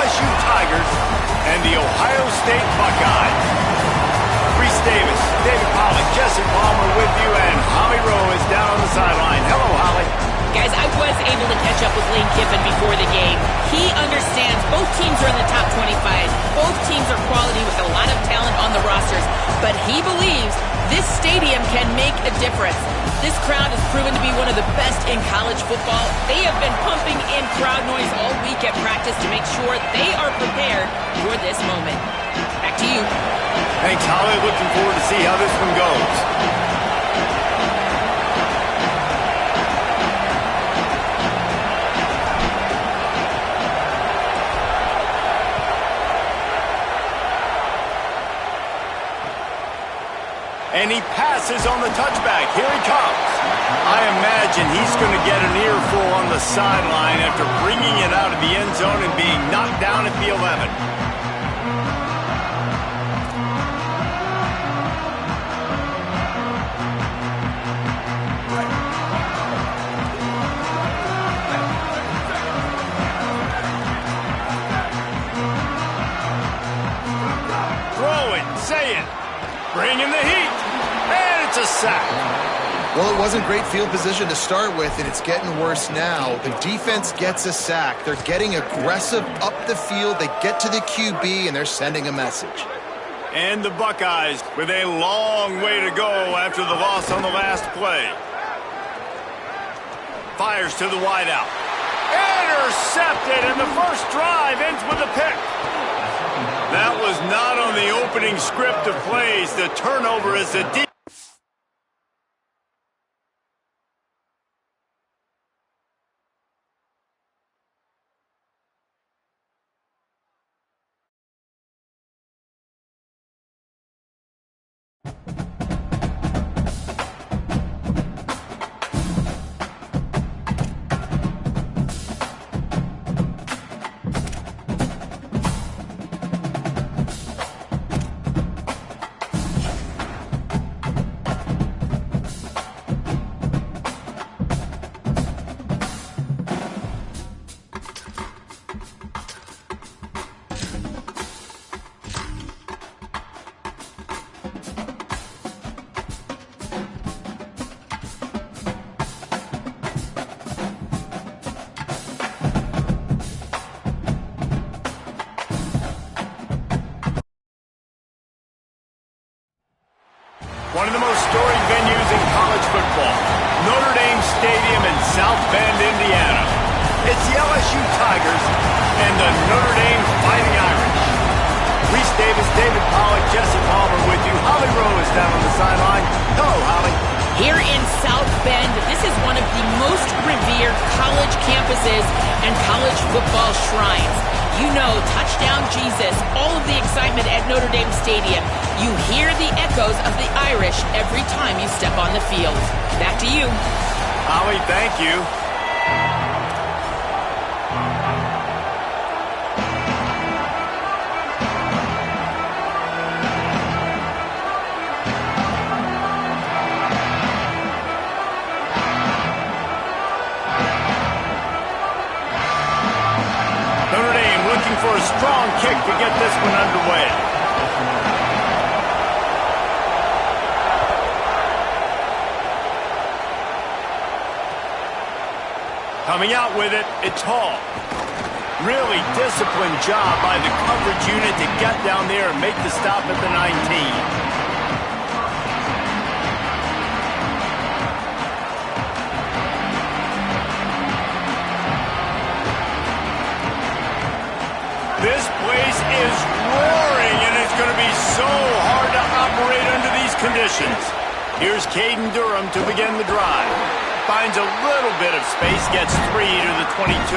LSU Tigers and the Ohio State Buckeyes. Reese Davis, David Pollock, Jesse Palmer with you, and Holly Rowe is down on the sideline. Hello, Holly. Guys, I was able to catch up with Lane Kiffin before the game. He understands both teams are in the top 25. Both teams are quality with a lot of talent on the rosters. But he believes this stadium can make a difference. This crowd has proven to be one of the best in college football. They have been pumping in crowd noise all week at practice to make sure they are prepared for this moment. Back to you. Thanks, Holly. Looking forward to see how this one goes. And he passes on the touchback. Here he comes. I imagine he's going to get an earful on the sideline after bringing it out of the end zone and being knocked down at the 11. Throwing, saying, bringing the heat. And it's a sack. Well, it wasn't great field position to start with, and it's getting worse now. The defense gets a sack. They're getting aggressive up the field. They get to the QB, and they're sending a message. And the Buckeyes with a long way to go after the loss on the last play. Fires to the wideout. Intercepted, and the first drive ends with a pick. That was not on the opening script of plays. The turnover is a deep. One of the most storied venues in college football, Notre Dame Stadium in South Bend, Indiana. It's the LSU Tigers and the Notre Dame Fighting Irish. Reese Davis, David Pollock, Jesse Palmer with you. Holly Rowe is down on the sideline. Hello, Holly. Here in South Bend, this is one of the most revered college campuses and college football shrines. You know, touchdown Jesus, all of the excitement at Notre Dame Stadium. You hear the echoes of the Irish every time you step on the field. Back to you. Holly, thank you. Notre Dame looking for a strong kick to get this one underway. Coming out with it, it's Hall. Really disciplined job by the coverage unit to get down there and make the stop at the 19. This place is roaring, and it's going to be so hard to operate under these conditions. Here's Caden Durham to begin the drive. Finds a little bit of space, gets 3 to the 22.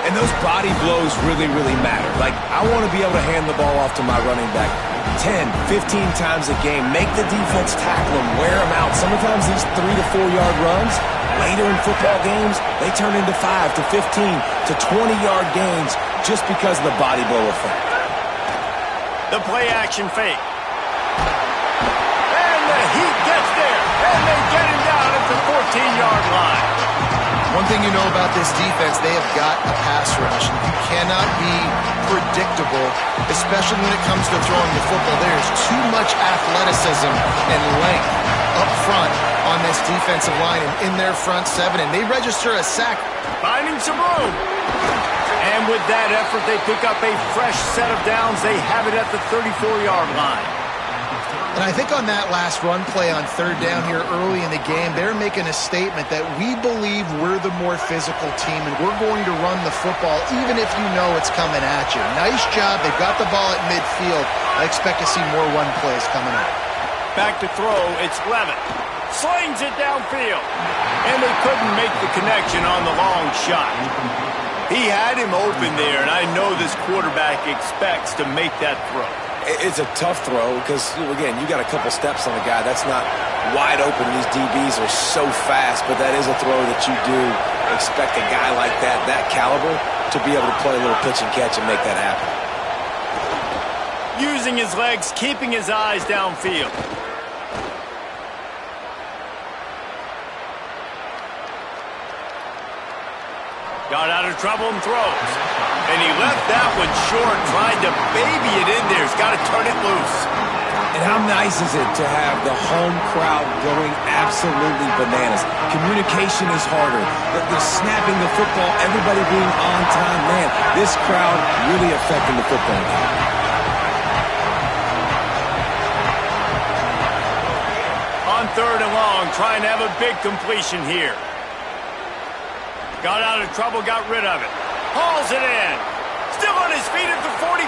And those body blows really, really matter. Like, I want to be able to hand the ball off to my running back 10, 15 times a game. Make the defense tackle him, wear him out. Sometimes these 3 to 4 yard runs, later in football games, they turn into 5 to 15 to 20-yard gains just because of the body blow effect. The play action fake. And the Heat gets there. And they get him down at the 14-yard line. One thing you know about this defense, they have got a pass rush. And you cannot be predictable, especially when it comes to throwing the football. There's too much athleticism and length up front on this defensive line and in their front seven. And they register a sack. Finding some room. And with that effort, they pick up a fresh set of downs. They have it at the 34-yard line. And I think on that last run play on third down here early in the game, they're making a statement that we believe we're the more physical team and we're going to run the football even if you know it's coming at you. Nice job. They've got the ball at midfield. I expect to see more run plays coming up. Back to throw. It's Levitt. Slings it downfield. And they couldn't make the connection on the long shot. He had him open there, and I know this quarterback expects to make that throw. It's a tough throw because, again, you got a couple steps on the guy. That's not wide open. These DBs are so fast, but that is a throw that you do expect a guy like that caliber, to be able to play a little pitch and catch and make that happen. Using his legs, keeping his eyes downfield. Got out of trouble and throws. And he left that one short, tried to baby it in there. He's got to turn it loose. And how nice is it to have the home crowd going absolutely bananas? Communication is harder. The snapping the football, everybody being on time. Man, this crowd really affecting the football game. On third and long, trying to have a big completion here. Got out of trouble, got rid of it. Hauls it in. Still on his feet at the 45.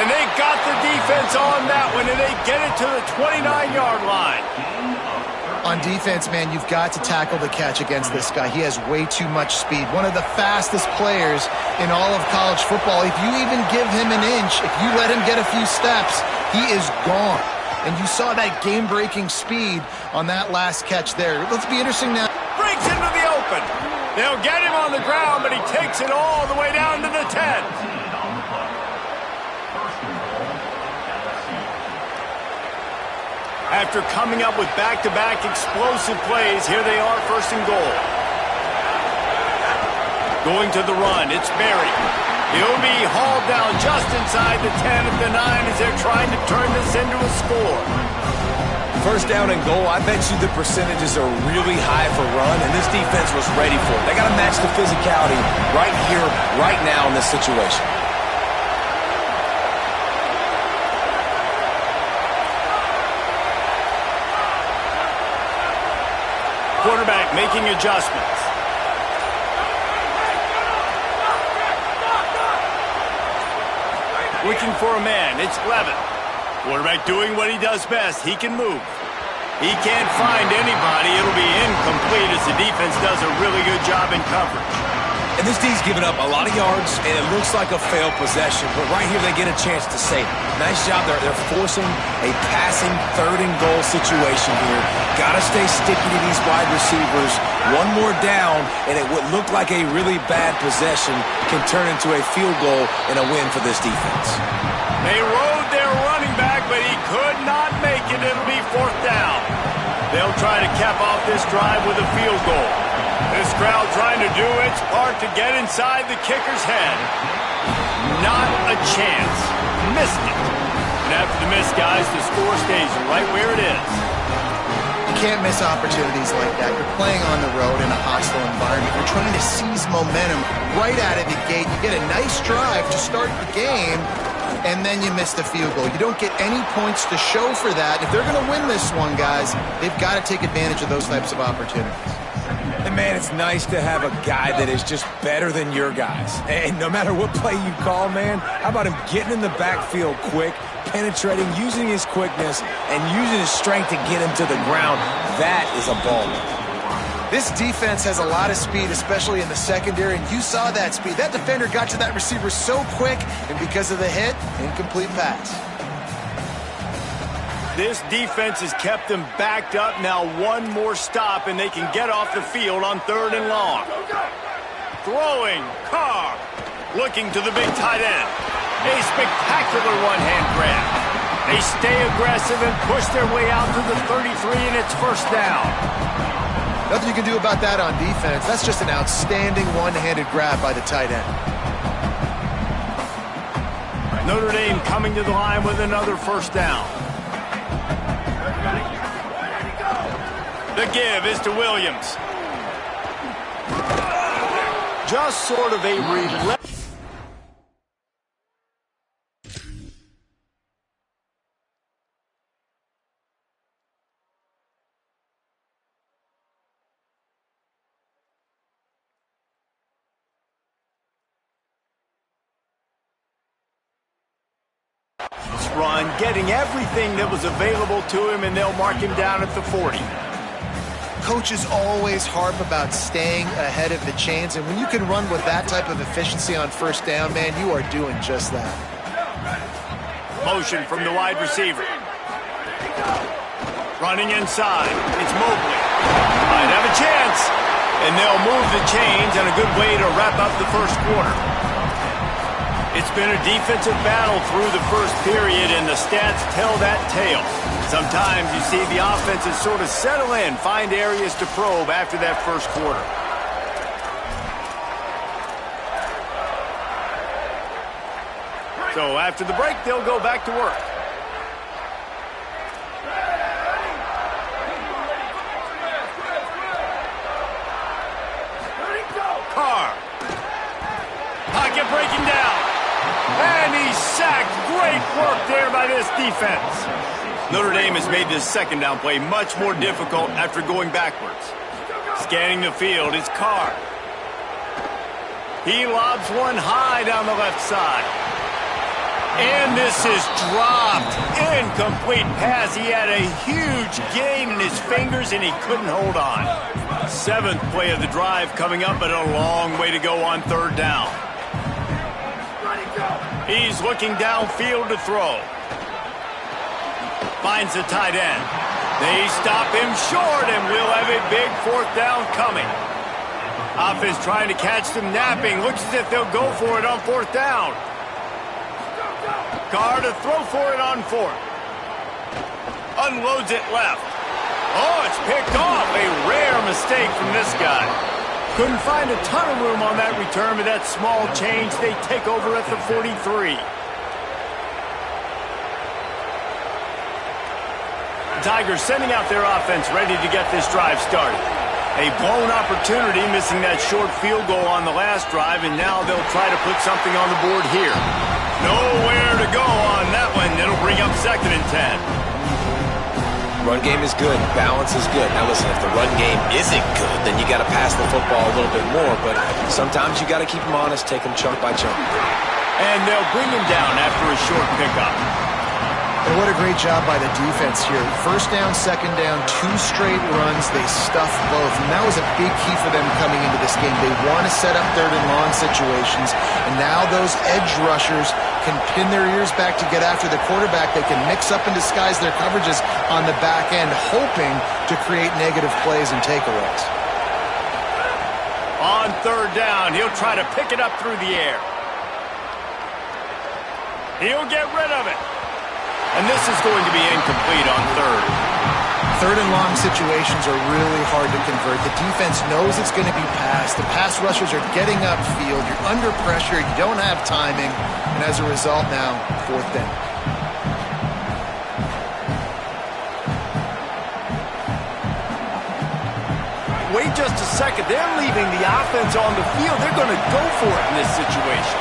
And they got the defense on that one, and they get it to the 29-yard line. On defense, man, you've got to tackle the catch against this guy. He has way too much speed. One of the fastest players in all of college football. If you even give him an inch, if you let him get a few steps, he is gone. And you saw that game-breaking speed on that last catch there. Let's be interesting now. Breaks into the open. They'll get him on the ground, but he takes it all the way down to the 10. After coming up with back-to-back explosive plays, here they are, first and goal. Going to the run, it's Berry. He'll be hauled down just inside the 10 at the 9 as they're trying to turn this into a score. First down and goal, I bet you the percentages are really high for run, and this defense was ready for it. They got to match the physicality right here, right now in this situation. Quarterback making adjustments. Looking for a man, it's Levitt. Quarterback doing what he does best. He can move. He can't find anybody. It'll be incomplete as the defense does a really good job in coverage. And this D's given up a lot of yards, and it looks like a failed possession. But right here, they get a chance to save it. Nice job. They're forcing a passing third and goal situation here. Got to stay sticky to these wide receivers. One more down, and it would look like a really bad possession can turn into a field goal and a win for this defense. They rode their running back, but he could not make it. It'll be fourth down. They'll try to cap off this drive with a field goal. This crowd trying to do its part to get inside the kicker's head. Not a chance. Missed it. And after the miss, guys, the score stays right where it is. You can't miss opportunities like that. You're playing on the road in a hostile environment. You're trying to seize momentum right out of the gate. You get a nice drive to start the game, and then you miss the field goal. You don't get any points to show for that. If they're going to win this one, guys, they've got to take advantage of those types of opportunities. And, man, it's nice to have a guy that is just better than your guys. And no matter what play you call, man, how about him getting in the backfield quick, penetrating, using his quickness, and using his strength to get him to the ground? That is a ball. This defense has a lot of speed, especially in the secondary, and you saw that speed. That defender got to that receiver so quick, and because of the hit, incomplete pass. This defense has kept them backed up. Now one more stop, and they can get off the field on third and long. Throwing, Carr, looking to the big tight end. A spectacular one-hand grab. They stay aggressive and push their way out to the 33, and it's first down. Nothing you can do about that on defense. That's just an outstanding one-handed grab by the tight end. Notre Dame coming to the line with another first down. The give is to Williams. Just sort of a relentless. Run, getting everything that was available to him, and they'll mark him down at the 40. Coaches always harp about staying ahead of the chains, and when you can run with that type of efficiency on first down, man, you are doing just that. Motion from the wide receiver. Running inside. It's Mobley. Might have a chance. And they'll move the chains, and a good way to wrap up the first quarter. It's been a defensive battle through the first period, and the stats tell that tale. Sometimes you see the offenses sort of settle in, find areas to probe after that first quarter. So after the break, they'll go back to work. Carr. Pocket breaking down. And he's sacked. Great work there by this defense. Notre Dame has made this second down play much more difficult after going backwards. Scanning the field is Carr. He lobs one high down the left side. And this is dropped. Incomplete pass. He had a huge gain in his fingers, and he couldn't hold on. Seventh play of the drive coming up, but a long way to go on third down. He's looking downfield to throw. Finds the tight end. They stop him short, and we'll have a big fourth down coming. Offense trying to catch them napping. Looks as if they'll go for it on fourth down. Carr to throw for it on fourth. Unloads it left. Oh, it's picked off. A rare mistake from this guy. Couldn't find a ton of room on that return, but that small change, they take over at the 43. Tigers sending out their offense ready to get this drive started. A blown opportunity, missing that short field goal on the last drive, and now they'll try to put something on the board here. Nowhere to go on that one. It'll bring up 2nd and 10. Run game is good. Balance is good. Now listen, if the run game isn't good, then you got to pass the football a little bit more. But sometimes you got to keep them honest, take them chunk by chunk. And they'll bring him down after a short pickup. And what a great job by the defense here. First down, second down, 2 straight runs. They stuffed both. And that was a big key for them coming into this game. They want to set up third and long situations. And now those edge rushers can pin their ears back to get after the quarterback. They can mix up and disguise their coverages on the back end, hoping to create negative plays and takeaways. On third down, he'll try to pick it up through the air. He'll get rid of it. And this is going to be incomplete on third. Third and long situations are really hard to convert. The defense knows it's going to be passed. The pass rushers are getting upfield. You're under pressure. You don't have timing. And as a result now, fourth down. Wait just a second. They're leaving the offense on the field. They're going to go for it in this situation.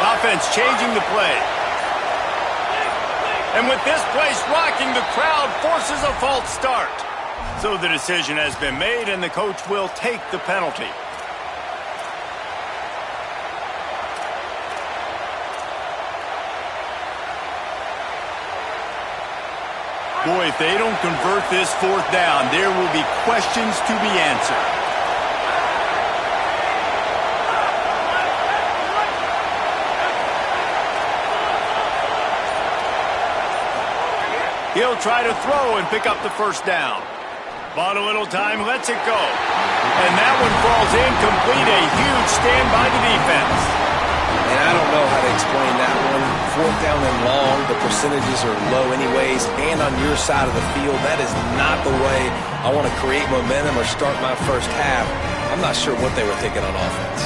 Offense changing the play. And with this place rocking, the crowd forces a false start. So the decision has been made, and the coach will take the penalty. Boy, if they don't convert this fourth down, there will be questions to be answered. He'll try to throw and pick up the first down. Bought a little time, lets it go. And that one falls incomplete. A huge stand by the defense. And I don't know how to explain that one. Fourth down and long, the percentages are low anyways, and on your side of the field, that is not the way I want to create momentum or start my first half. I'm not sure what they were thinking on offense.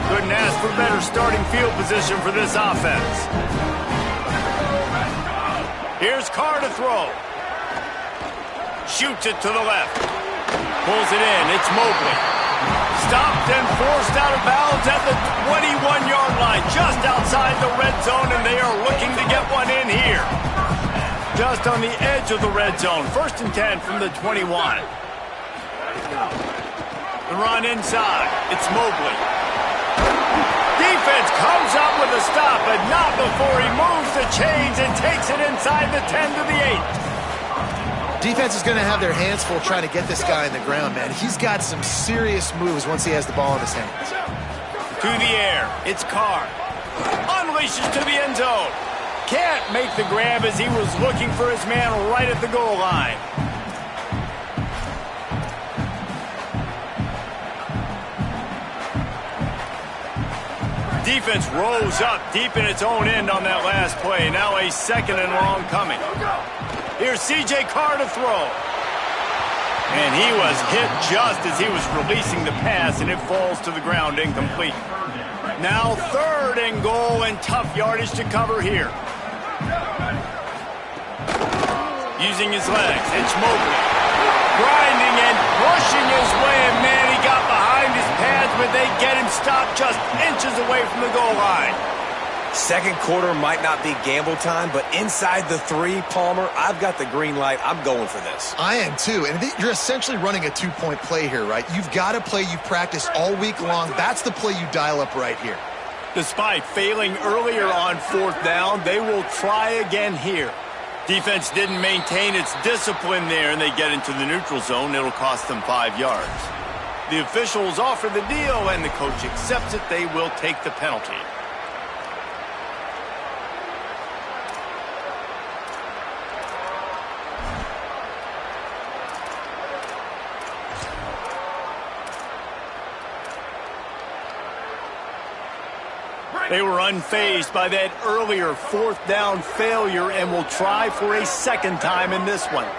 Couldn't ask for better starting field position for this offense. Here's Carr to throw. Shoots it to the left. Pulls it in. It's Mobley. Stopped and forced out of bounds at the 21-yard line, just outside the red zone, and they are looking to get one in here. Just on the edge of the red zone. 1st and 10 from the 21. The run inside. It's Mobley. Defense comes up with a stop, but not before he moves the chains and takes it inside the 10 to the 8. Defense is going to have their hands full trying to get this guy in the ground, man. He's got some serious moves once he has the ball in his hands. To the air. It's Carr. Unleashes to the end zone. Can't make the grab as he was looking for his man right at the goal line. Defense rose up deep in its own end on that last play. Now a 2nd and long coming. Here's C.J. Carr to throw. And he was hit just as he was releasing the pass, and it falls to the ground incomplete. Now 3rd and goal, and tough yardage to cover here. Using his legs, it's Mobley. Grinding and pushing his way, and man, he got behind his pads, but they get him stopped just inches away from the goal line. Second quarter might not be gamble time, but inside the 3, Palmer, I've got the green light. I'm going for this. I am too, and you're essentially running a 2-point play here, right? You've got a play you've practiced all week long. That's the play you dial up right here. Despite failing earlier on 4th down, they will try again here. Defense didn't maintain its discipline there, and they get into the neutral zone. It'll cost them 5 yards. The officials offer the deal, and the coach accepts it. They will take the penalty. They were unfazed by that earlier 4th down failure and will try for a 2nd time in this one.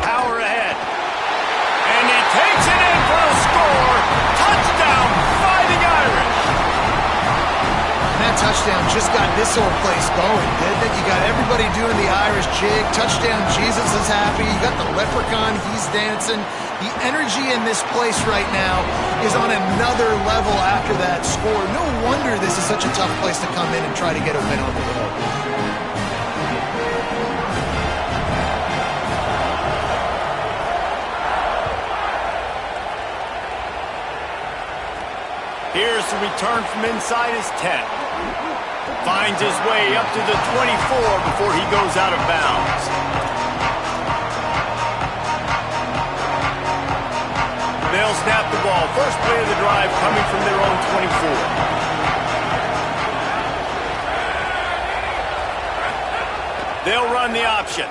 Power ahead. And he takes it in for a score. Touchdown, Fighting Irish. That touchdown just got this whole place going, didn't it? You got everybody doing the Irish jig. Touchdown, Jesus is happy. You got the leprechaun, he's dancing. The energy in this place right now is on another level after that score. No wonder this is such a tough place to come in and try to get a win on the road. Here's the return from inside his 10. Finds his way up to the 24 before he goes out of bounds. They'll snap the ball. First play of the drive coming from their own 24. They'll run the option.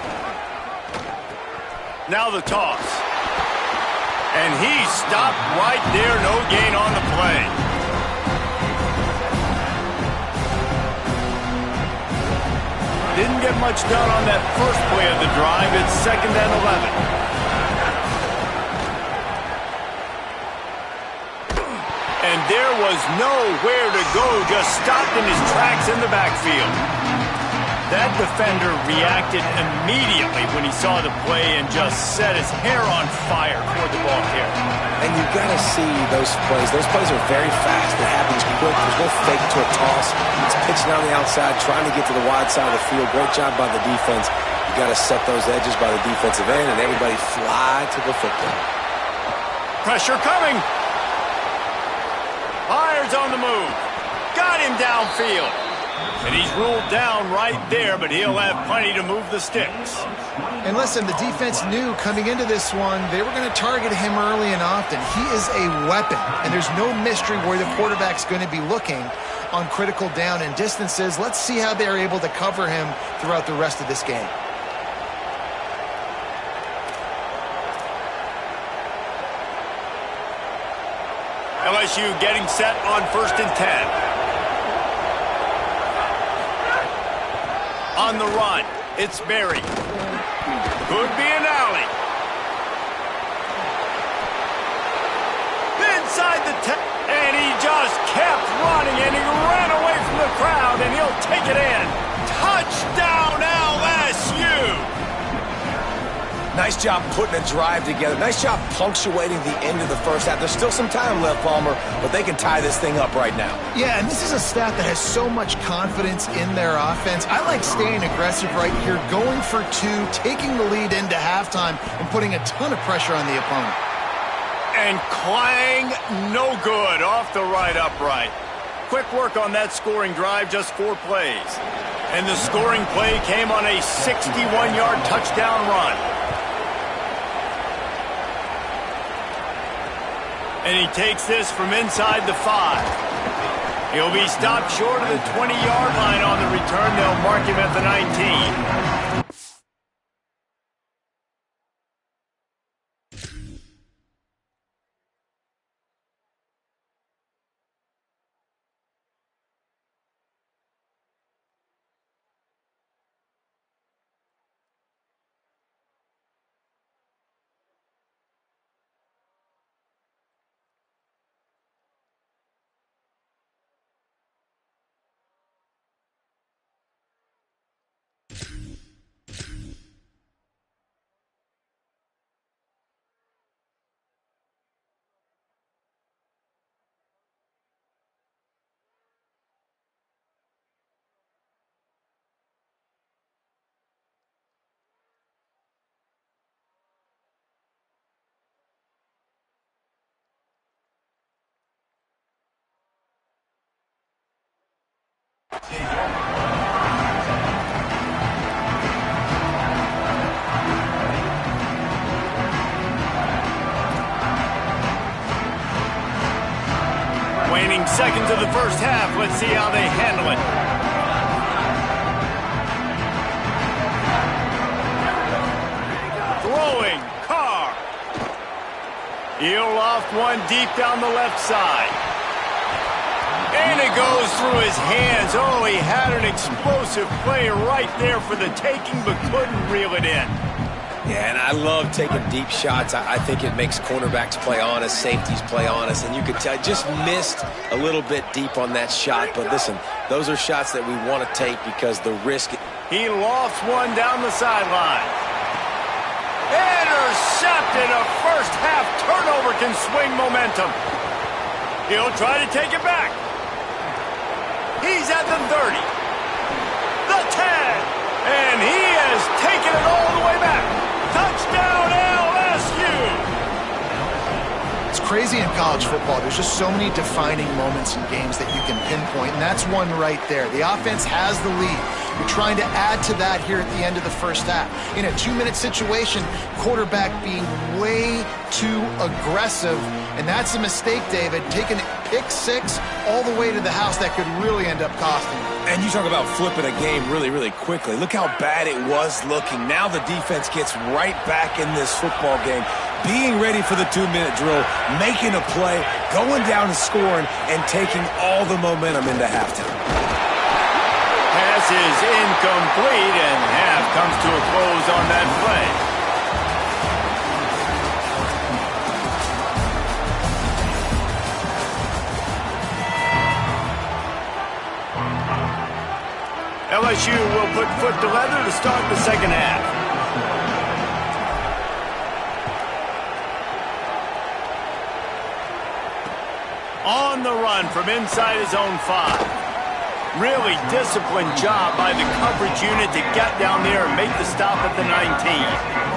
Now the toss. And he stopped right there. No gain on the play. Didn't get much done on that first play of the drive. It's 2nd and 11. And there was nowhere to go, just stopped in his tracks in the backfield. That defender reacted immediately when he saw the play and just set his hair on fire toward the ball carrier. And you've got to see those plays. Those plays are very fast. It happens quick. There's no fake to a toss. It's pitching on the outside, trying to get to the wide side of the field. Great job by the defense. You've got to set those edges by the defensive end, and everybody fly to the football. Pressure coming. Myers on the move. Got him downfield. And he's ruled down right there, but he'll have plenty to move the sticks. And listen, the defense knew coming into this one, they were going to target him early and often. He is a weapon, and there's no mystery where the quarterback's going to be looking on critical down and distances. Let's see how they're able to cover him throughout the rest of this game. LSU getting set on 1st and 10. On the run, it's Berry. Could be an alley. Inside the 10, and he just kept running, and he ran away from the crowd, and he'll take it in. Touchdown, LSU! Nice job putting a drive together. Nice job punctuating the end of the first half. There's still some time left, Palmer, but they can tie this thing up right now. Yeah, and this is a staff that has so much confidence in their offense. I like staying aggressive right here, going for two, taking the lead into halftime, and putting a ton of pressure on the opponent. And clang, no good, off the right upright. Quick work on that scoring drive, just 4 plays. And the scoring play came on a 61-yard touchdown run. And he takes this from inside the 5. He'll be stopped short of the 20-yard line on the return. They'll mark him at the 19. Waning seconds of the first half. Let's see how they handle it. Throwing, Carr. He'll loft one deep down the left side. And it goes through his hands. Oh, he had an explosive play right there for the taking, but couldn't reel it in. Yeah, and I love taking deep shots. I think it makes cornerbacks play honest, safeties play honest, and you could tell just missed a little bit deep on that shot. But listen, those are shots that we want to take because the risk. He lofts one down the sideline. Intercepted. A first half turnover can swing momentum. He'll try to take it back. He's at the 30, the 10, and he has taken it all the way back. Touchdown, LSU! It's crazy in college football. There's just so many defining moments in games that you can pinpoint, and that's one right there. The offense has the lead. You're trying to add to that here at the end of the first half. In a 2-minute situation, quarterback being way too aggressive, and that's a mistake, David. Taking pick 6 all the way to the house, that could really end up costing you. And you talk about flipping a game really, really quickly. Look how bad it was looking. Now the defense gets right back in this football game, being ready for the 2-minute drill, making a play, going down and scoring, and taking all the momentum into halftime. Pass is incomplete, and half comes to a close on that play. LSU will put foot to leather to start the second half. On the run from inside his own 5. Really disciplined job by the coverage unit to get down there and make the stop at the 19.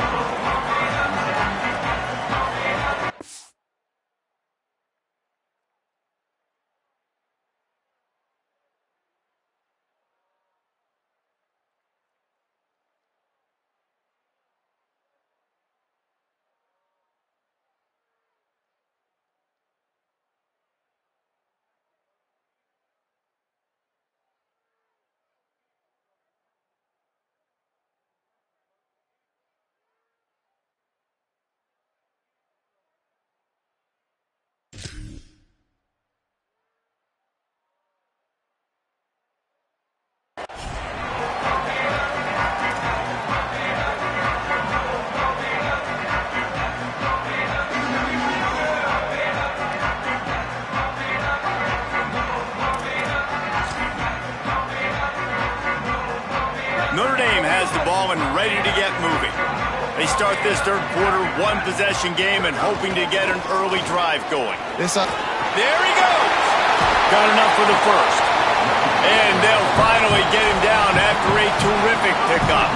Notre Dame has the ball and ready to get moving. They start this third quarter one-possession game and hoping to get an early drive going. There he goes. Got enough for the first. And they'll finally get him down after a terrific pickup.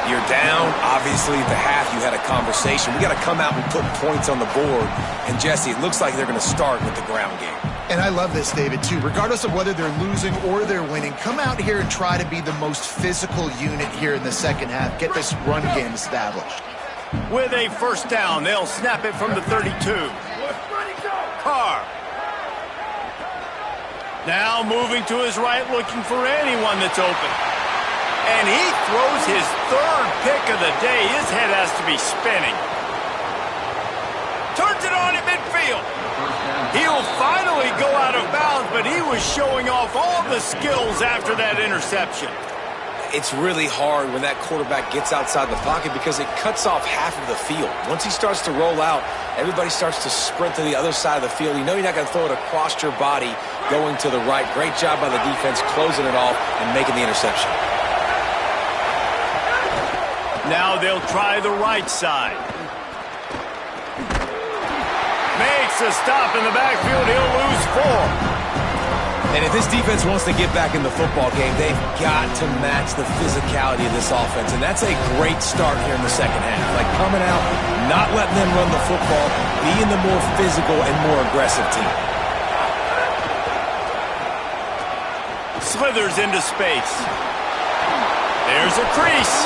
You're down. Obviously, at the half, you had a conversation. We got to come out and put points on the board. And, Jesse, it looks like they're going to start with the ground game. And I love this, David, too. Regardless of whether they're losing or they're winning, come out here and try to be the most physical unit here in the second half. Get this run game established. With a first down, they'll snap it from the 32. Carr. Now moving to his right, looking for anyone that's open. And he throws his third pick of the day. His head has to be spinning. Turns it on at midfield. He'll finally go out of bounds, but he was showing off all the skills after that interception. It's really hard when that quarterback gets outside the pocket because it cuts off half of the field. Once he starts to roll out, everybody starts to sprint to the other side of the field. You know you're not going to throw it across your body going to the right. Great job by the defense closing it off and making the interception. Now they'll try the right side. Makes a stop in the backfield. He'll lose 4. And if this defense wants to get back in the football game, they've got to match the physicality of this offense. And that's a great start here in the second half. Like coming out, not letting them run the football, being the more physical and more aggressive team. Slithers into space. There's a crease.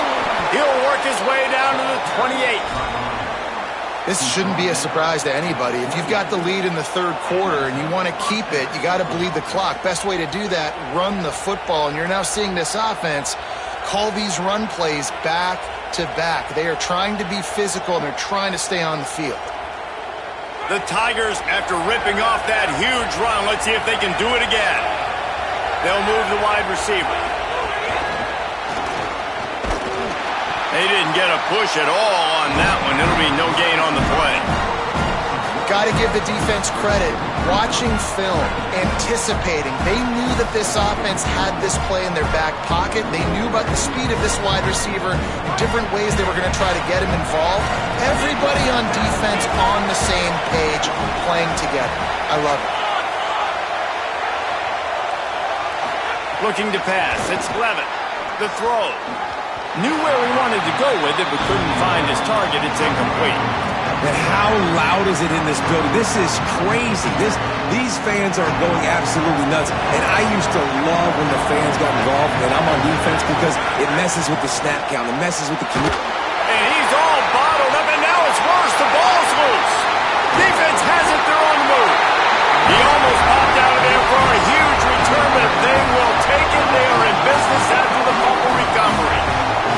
He'll work his way down to the 28. This shouldn't be a surprise to anybody. If you've got the lead in the third quarter and you want to keep it, you got to bleed the clock. Best way to do that, run the football. And you're now seeing this offense call these run plays back to back. They are trying to be physical, and they're trying to stay on the field. The Tigers, after ripping off that huge run, let's see if they can do it again. They'll move the wide receiver. They didn't get a push at all on that one. It'll be no gain on the play. Got to give the defense credit. Watching film, anticipating. They knew that this offense had this play in their back pocket. They knew about the speed of this wide receiver, different ways they were going to try to get him involved. Everybody on defense on the same page, playing together. I love it. Looking to pass. It's Levitt. The throw. Knew where he wanted to go with it, but couldn't find his target. It's incomplete. And how loud is it in this building? This is crazy. These fans are going absolutely nuts. And I used to love when the fans got involved, and I'm on defense because it messes with the snap count. It messes with the community. And he's all bottled up, and now it's worse. The ball's loose. Defense has it. They're on the move. He almost popped out of there for a huge return, but they will take it. They are in business after the fumble recovery.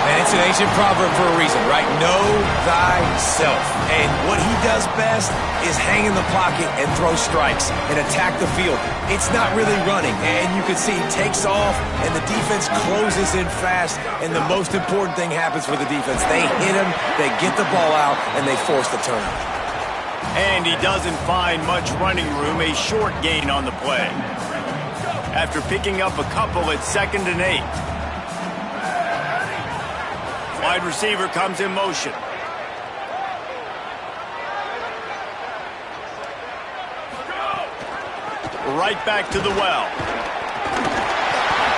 And it's an ancient proverb for a reason, right? Know thyself. And what he does best is hang in the pocket and throw strikes and attack the field. It's not really running. And you can see he takes off, and the defense closes in fast. And the most important thing happens for the defense. They hit him, they get the ball out, and they force the turnover. And he doesn't find much running room, a short gain on the play. After picking up a couple, it's 2nd and 8. Wide receiver comes in motion. Right back to the well.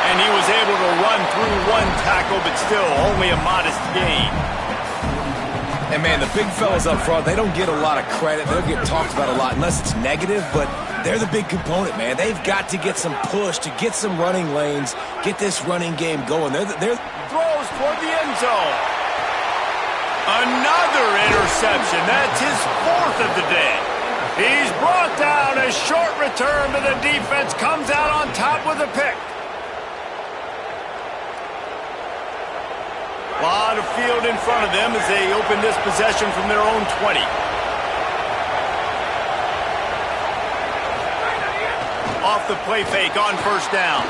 And he was able to run through one tackle, but still only a modest gain. And, man, the big fellas up front, they don't get a lot of credit. They'll get talked about a lot unless it's negative, but they're the big component, man. They've got to get some push to get some running lanes, get this running game going. They're throws toward the end zone. Another interception. That's his 4th of the day. He's brought down. A short return, but the defense comes out on top with a pick. A lot of field in front of them as they open this possession from their own 20. Off the play fake on first down.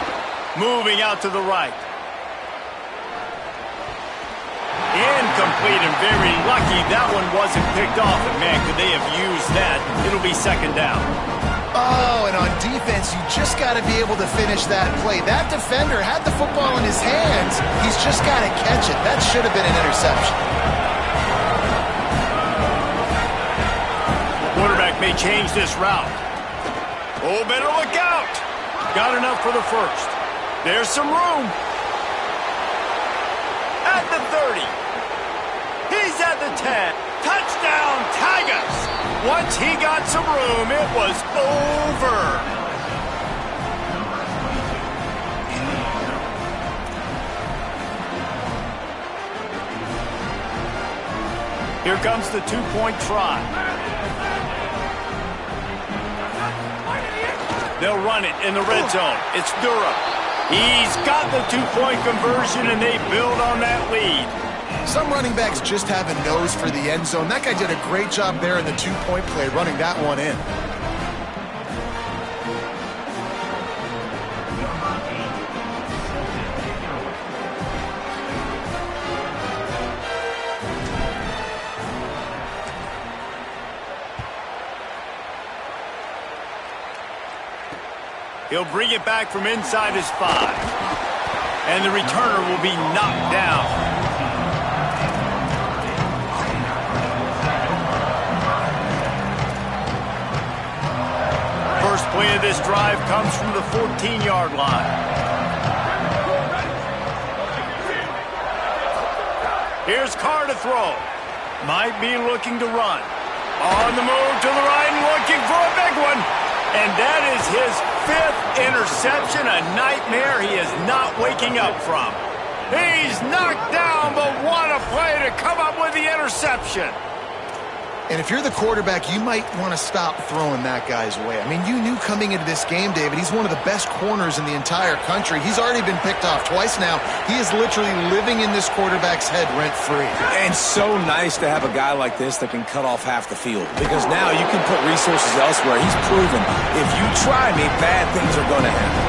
Moving out to the right. Incomplete, and very lucky that one wasn't picked off. And man, could they have used that. It'll be 2nd down. Oh, and on defense, you just got to be able to finish that play. That defender had the football in his hands. He's just got to catch it. That should have been an interception. Quarterback may change this route. Oh, better look out. Got enough for the first. There's some room. At the 30. He's at the 10. Touchdown, Tigers. Once he got some room, it was over. Here comes the two-point try. They'll run it in the red zone. It's Durham. He's got the two-point conversion, and they build on that lead. Some running backs just have a nose for the end zone. That guy did a great job there in the two-point play, running that one in. He'll bring it back from inside his 5. And the returner will be knocked down. First play of this drive comes from the 14-yard line. Here's Carr to throw. Might be looking to run. On the move to the right and looking for a big one. And that is his 5th interception, a nightmare he is not waking up from. He's knocked down, but what a play to come up with the interception. And if you're the quarterback, you might want to stop throwing that guy's way. I mean, you knew coming into this game, David, he's one of the best corners in the entire country. He's already been picked off twice now. He is literally living in this quarterback's head rent-free. And so nice to have a guy like this that can cut off half the field, because now you can put resources elsewhere. He's proven if you try me, bad things are going to happen.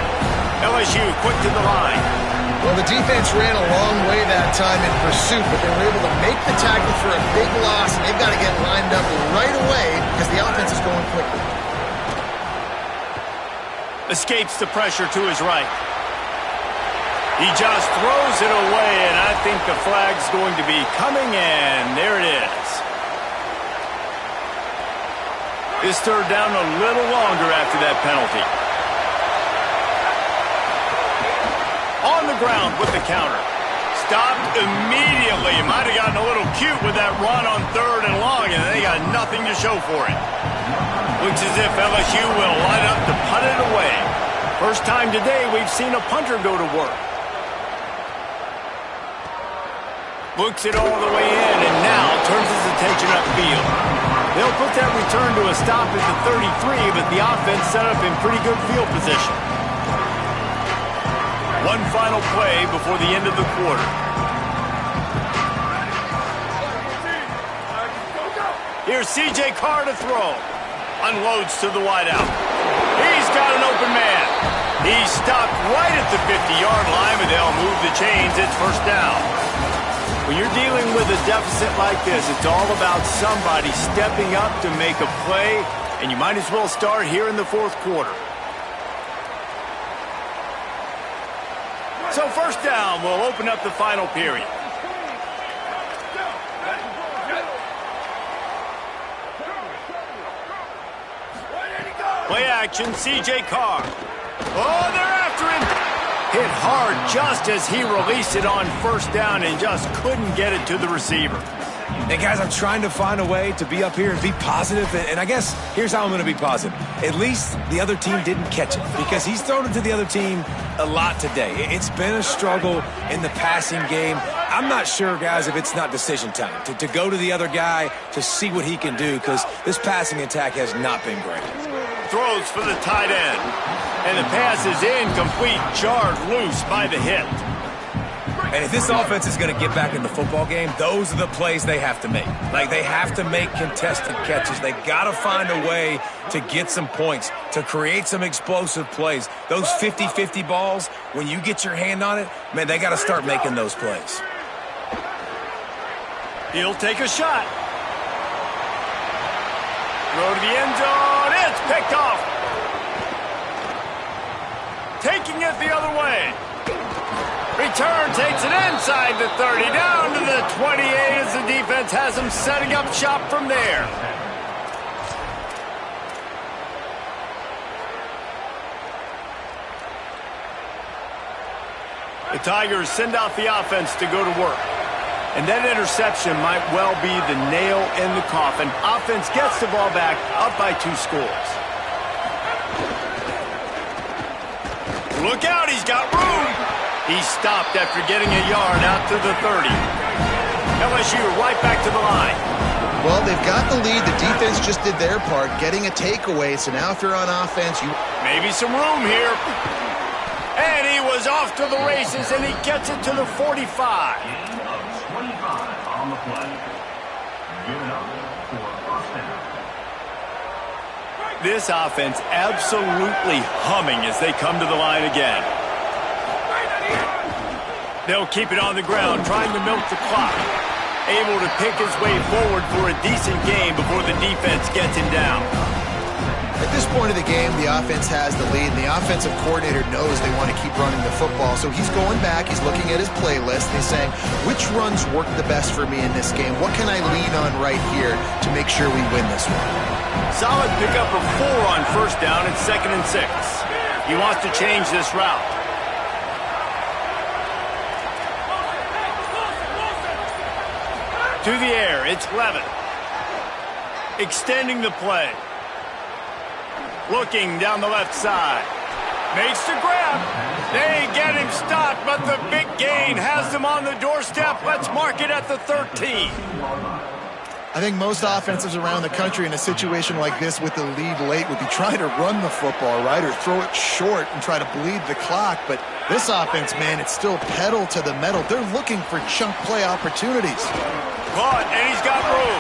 LSU quick to the line. Well, the defense ran a long way that time in pursuit, but they were able to make the tackle for a big loss, and they've got to get lined up right away because the offense is going quickly. Escapes the pressure to his right. He just throws it away, and I think the flag's going to be coming, and there it is. This third down a little longer after that penalty. On the ground with the counter. Stopped immediately. Might have gotten a little cute with that run on 3rd and long, and they got nothing to show for it. Looks as if LSU will line up to punt it away. First time today we've seen a punter go to work. Looks it all the way in, and now turns his attention upfield. They'll put that return to a stop at the 33, but the offense set up in pretty good field position. One final play before the end of the quarter. Here's C.J. Carr to throw. Unloads to the wideout. He's got an open man. He's stopped right at the 50-yard line, but they'll move the chains. It's first down. When you're dealing with a deficit like this, it's all about somebody stepping up to make a play, and you might as well start here in the 4th quarter. So first down will open up the final period. Play action, C.J. Carr. Oh, they're after him. Hit hard just as he released it on first down and just couldn't get it to the receiver. And guys, I'm trying to find a way to be up here and be positive, and I guess here's how I'm going to be positive. At least the other team didn't catch it, because he's thrown it to the other team a lot today. It's been a struggle in the passing game. I'm not sure, guys, if it's not decision time to go to the other guy to see what he can do, because this passing attack has not been great. Throws for the tight end, and the pass is incomplete, jarred loose by the hit. And if this offense is going to get back in the football game, those are the plays they have to make. Like, they have to make contested catches. They got to find a way to get some points, to create some explosive plays. Those 50-50 balls, when you get your hand on it, man, they got to start making those plays. He'll take a shot. Throw to the end zone. It's picked off. taking it the other way. Return takes it inside the 30, down to the 28 as the defense has him setting up shop from there. The Tigers send out the offense to go to work. And that interception might well be the nail in the coffin. Offense gets the ball back, up by 2 scores. Look out, he's got room. He stopped after getting a yard out to the 30. LSU right back to the line. Well, they've got the lead. The defense just did their part, getting a takeaway. So now if you're on offense, you... Maybe some room here. And he was off to the races, and he gets it to the 45. On the play. Give it up for first down. This offense absolutely humming as they come to the line again. They'll keep it on the ground, trying to milk the clock. Able to pick his way forward for a decent game before the defense gets him down. At this point of the game, the offense has the lead, and the offensive coordinator knows they want to keep running the football. So he's going back, he's looking at his playlist, and he's saying, which runs work the best for me in this game? What can I lean on right here to make sure we win this one? Solid pickup of 4 on first down and 2nd and 6. He wants to change this route. To the air, it's Levin. Extending the play. Looking down the left side. Makes the grab. They get him stopped, but the big gain has them on the doorstep. Let's mark it at the 13. I think most offensives around the country in a situation like this with the lead late would be trying to run the football, right, or throw it short and try to bleed the clock. But this offense, man, it's still pedal to the metal. They're looking for chunk play opportunities. Caught, and he's got room.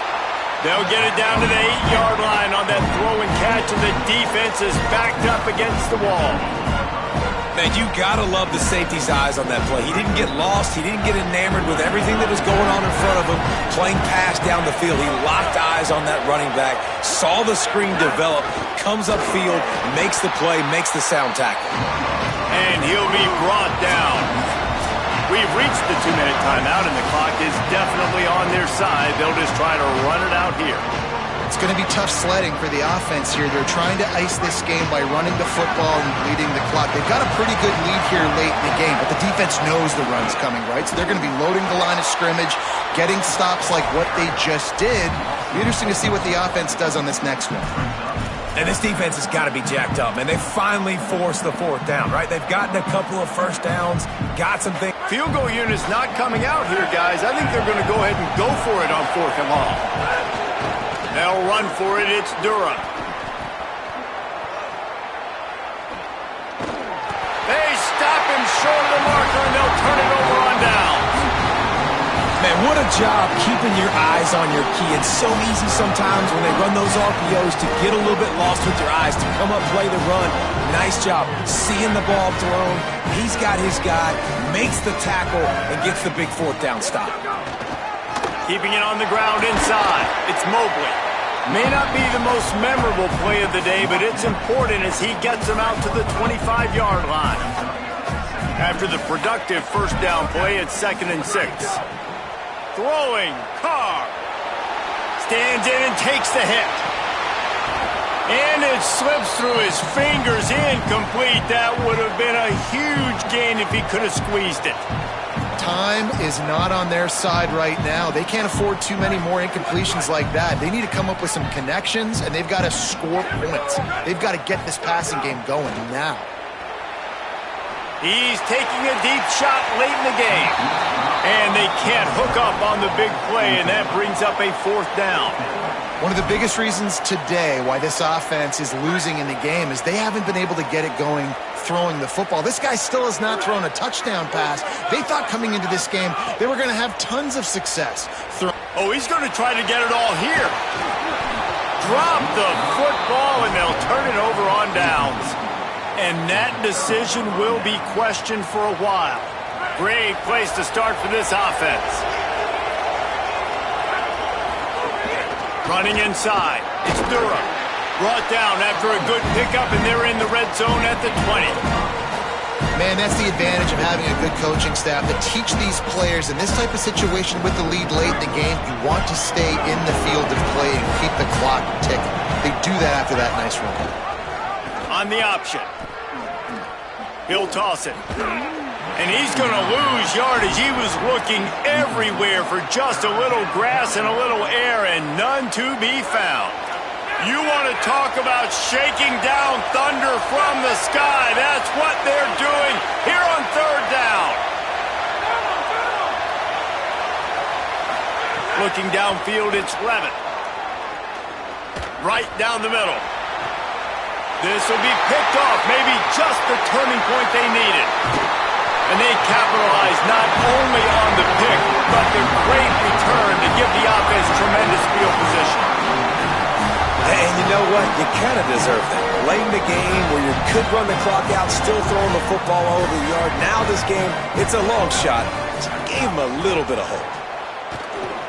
They'll get it down to the 8-yard line on that throw and catch, and the defense is backed up against the wall. Man, you gotta love the safety's eyes on that play. He didn't get lost. He didn't get enamored with everything that was going on in front of him, playing pass down the field. He locked eyes on that running back, saw the screen develop, comes upfield, makes the play, makes the sound tackle. And he'll be brought down. We've reached the 2-minute timeout, and the clock is definitely on their side. They'll just try to run it out here. It's going to be tough sledding for the offense here. They're trying to ice this game by running the football and bleeding the clock. They've got a pretty good lead here late in the game, but the defense knows the run's coming, right? So they're going to be loading the line of scrimmage, getting stops like what they just did. It'll be interesting to see what the offense does on this next one. And this defense has got to be jacked up, man. They finally forced the 4th down, right? They've gotten a couple of first downs, got some things. Field goal unit's not coming out here, guys. I think they're going to go ahead and go for it on 4th and long. They'll run for it. It's Durham. They stop him short of the marker, and they'll turn it over on down. Man, what a job keeping your eyes on your key. It's so easy sometimes when they run those RPOs to get a little bit lost with your eyes, to come up, play the run. Nice job seeing the ball thrown. He's got his guy, makes the tackle, and gets the big 4th down stop. Keeping it on the ground inside. It's Mobley. May not be the most memorable play of the day, but it's important as he gets him out to the 25-yard line. After the productive first down play, it's 2nd and 6. Throwing, Carr. Stands in and takes the hit. And it slips through his fingers, incomplete. That would have been a huge gain if he could have squeezed it. Time is not on their side right now. They can't afford too many more incompletions like that. They need to come up with some connections, and they've got to score points. They've got to get this passing game going now. He's taking a deep shot late in the game. And they can't hook up on the big play, and that brings up a 4th down. One of the biggest reasons today why this offense is losing in the game is they haven't been able to get it going throwing the football. This guy still has not thrown a touchdown pass. They thought coming into this game they were going to have tons of success. Oh, he's going to try to get it all here. Drop the football, and they'll turn it over on downs. And that decision will be questioned for a while. Great place to start for this offense. Running inside. It's Durham. Brought down after a good pickup, and they're in the red zone at the 20. Man, that's the advantage of having a good coaching staff to teach these players in this type of situation with the lead late in the game. You want to stay in the field of play and keep the clock ticking. They do that after that nice run. On the option. He'll toss it. And he's going to lose yardage. He was looking everywhere for just a little grass and a little air, and none to be found. You want to talk about shaking down thunder from the sky. That's what they're doing here on third down. Looking downfield, it's Levitt. Right down the middle. This will be picked off, maybe just the turning point they needed. And they capitalized not only on the pick, but the great return to give the offense tremendous field position. And you know what? You kind of deserve that. Late in the game where you could run the clock out, still throwing the football over the yard. Now this game, it's a long shot. So gave him a little bit of hope.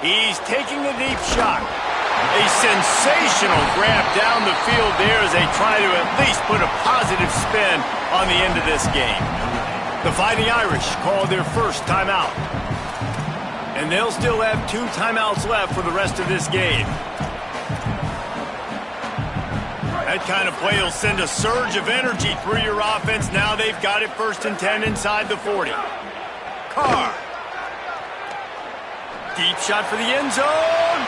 He's taking a deep shot. A sensational grab down the field there as they try to at least put a positive spin on the end of this game. The Fighting Irish called their first timeout. And they'll still have 2 timeouts left for the rest of this game. That kind of play will send a surge of energy through your offense. Now they've got it 1st and 10 inside the 40. Carr. Deep shot for the end zone.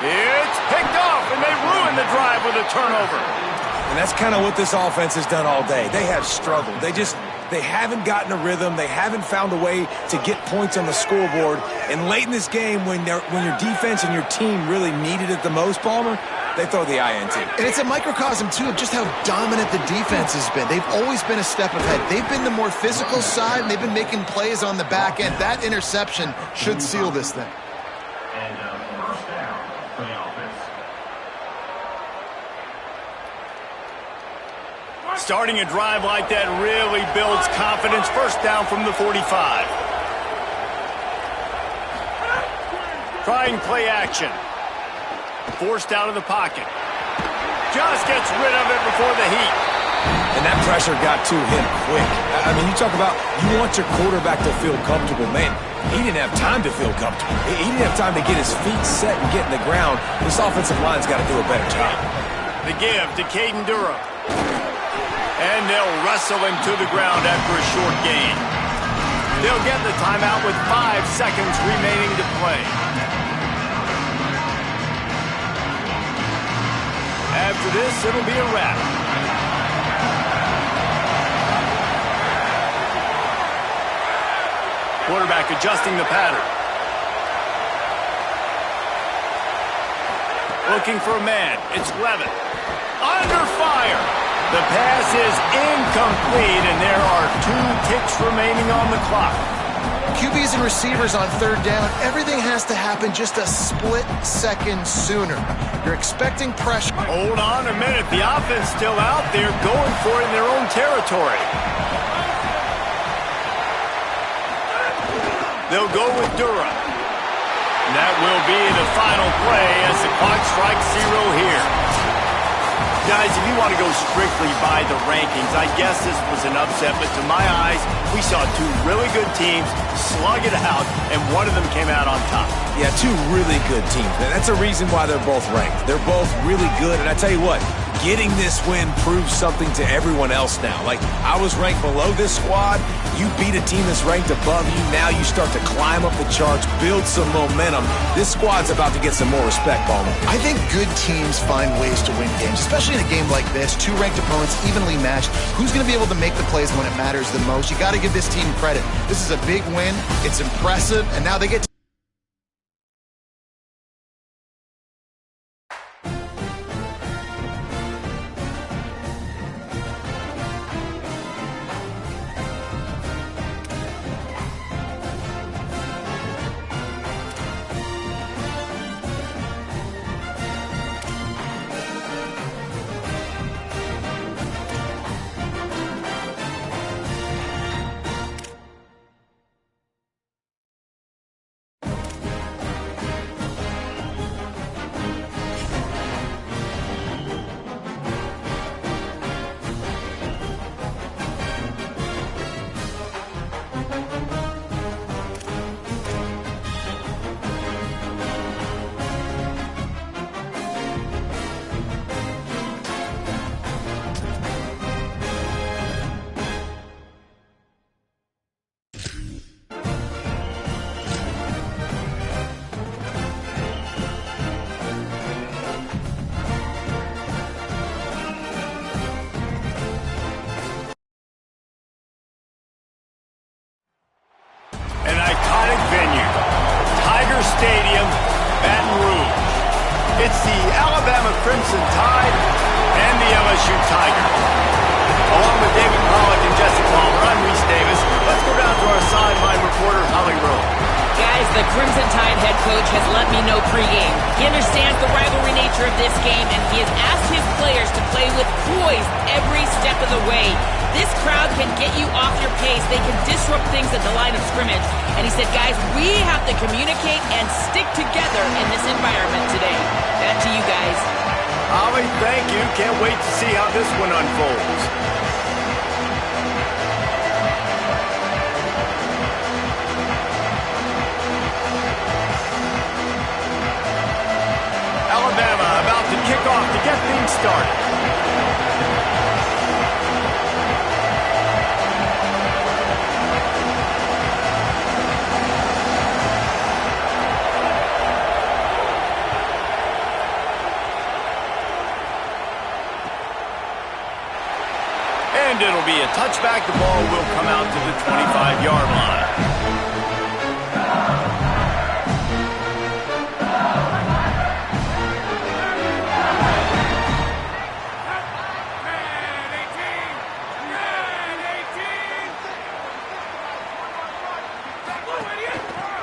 It's picked off, and they ruin the drive with a turnover. And that's kind of what this offense has done all day. They have struggled. They haven't gotten a rhythm. They haven't found a way to get points on the scoreboard. And late in this game, when your defense and your team really needed it the most, Palmer, they throw the INT. And it's a microcosm, too, of just how dominant the defense has been. They've always been a step ahead. They've been the more physical side, and they've been making plays on the back end. That interception should seal this thing. And first down for the offense. Starting a drive like that really builds confidence. First down from the 45. Trying play action. Forced out of the pocket. Just gets rid of it before the heat. And that pressure got to him quick. I mean, you talk about you want your quarterback to feel comfortable. Man, he didn't have time to feel comfortable. He didn't have time to get his feet set and get in the ground. This offensive line's got to do a better job. The give to Caden Durham. And they'll wrestle him to the ground after a short gain. They'll get the timeout with 5 seconds remaining to play. After this, it'll be a wrap. Quarterback adjusting the pattern. Looking for a man. It's Levitt. Under fire. The pass is incomplete, and there are 2 ticks remaining on the clock. QBs and receivers on third down, everything has to happen just a split second sooner. You're expecting pressure. Hold on a minute. The offense still out there going for it in their own territory. They'll go with Durham. And that will be the final play as the clock strikes 0 here. Guys, if you want to go strictly by the rankings, I guess this was an upset, but to my eyes, we saw 2 really good teams slug it out, and one of them came out on top. Yeah, 2 really good teams. And that's a reason why they're both ranked. They're both really good, and I tell you what, getting this win proves something to everyone else now. Like, I was ranked below this squad. You beat a team that's ranked above you. Now you start to climb up the charts, build some momentum. This squad's about to get some more respect, Palmer. I think good teams find ways to win games, especially in a game like this. 2 ranked opponents, evenly matched. Who's going to be able to make the plays when it matters the most? You got to give this team credit. This is a big win. It's impressive, and now they get to Tiger Stadium, Baton Rouge. It's the Alabama Crimson Tide and the LSU Tigers. Along with David Pollack and Jesse Palmer, I'm Reese Davis. Let's go down to our sideline reporter, Holly Rowe. Guys, the Crimson Tide head coach has let me know pregame. He understands the rivalry nature of this game, and he has asked his players to play with poise every step of the way. This crowd can get you off your pace. They can disrupt things at the line of scrimmage. And he said, guys, we have to communicate and stick together in this environment today. Back to you guys. Holly, thank you. Can't wait to see how this one unfolds. Alabama about to kick off to get things started. And it'll be a touchback. The ball will come out to the 25-yard line.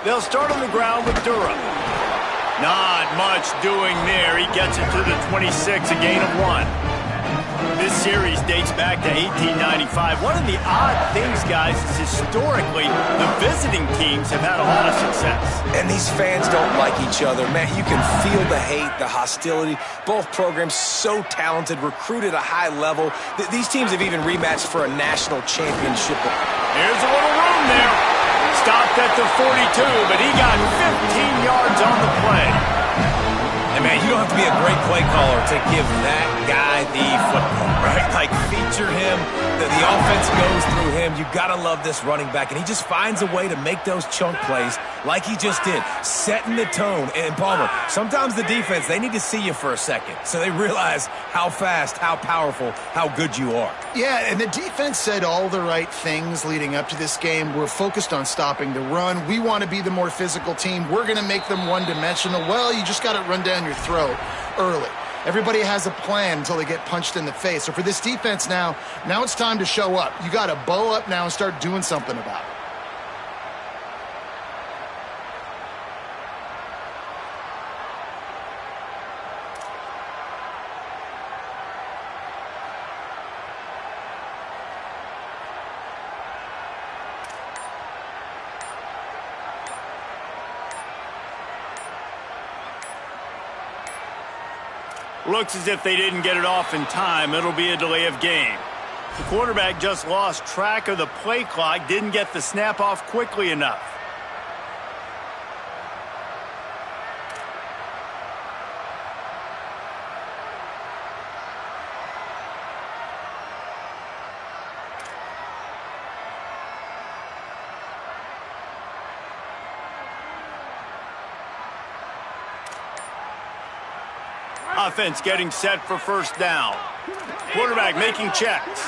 They'll start on the ground with Durham. Not much doing there. He gets it to the 26, a gain of 1. This series dates back to 1895. One of the odd things, guys, is historically the visiting teams have had a lot of success. And these fans don't like each other. Man, you can feel the hate, the hostility. Both programs so talented, recruited at a high level. These teams have even rematched for a national championship. Here's a little room there. Stopped at the 42, but he got 15 yards on the play. And, man, you don't have to be a great play caller to give that guy the football, right? Like, feature him. The offense goes through him. You got to love this running back. And he just finds a way to make those chunk plays like he just did, setting the tone. And, Palmer, sometimes the defense, they need to see you for a second so they realize how fast, how powerful, how good you are. Yeah, and the defense said all the right things leading up to this game. We're focused on stopping the run. We want to be the more physical team. We're going to make them one-dimensional. Well, you just got to run down your throat early. Everybody has a plan until they get punched in the face. So for this defense now it's time to show up. You got to bow up now and start doing something about it. Looks as if they didn't get it off in time. It'll be a delay of game. The quarterback just lost track of the play clock, didn't get the snap off quickly enough. Offense getting set for first down. Quarterback making checks.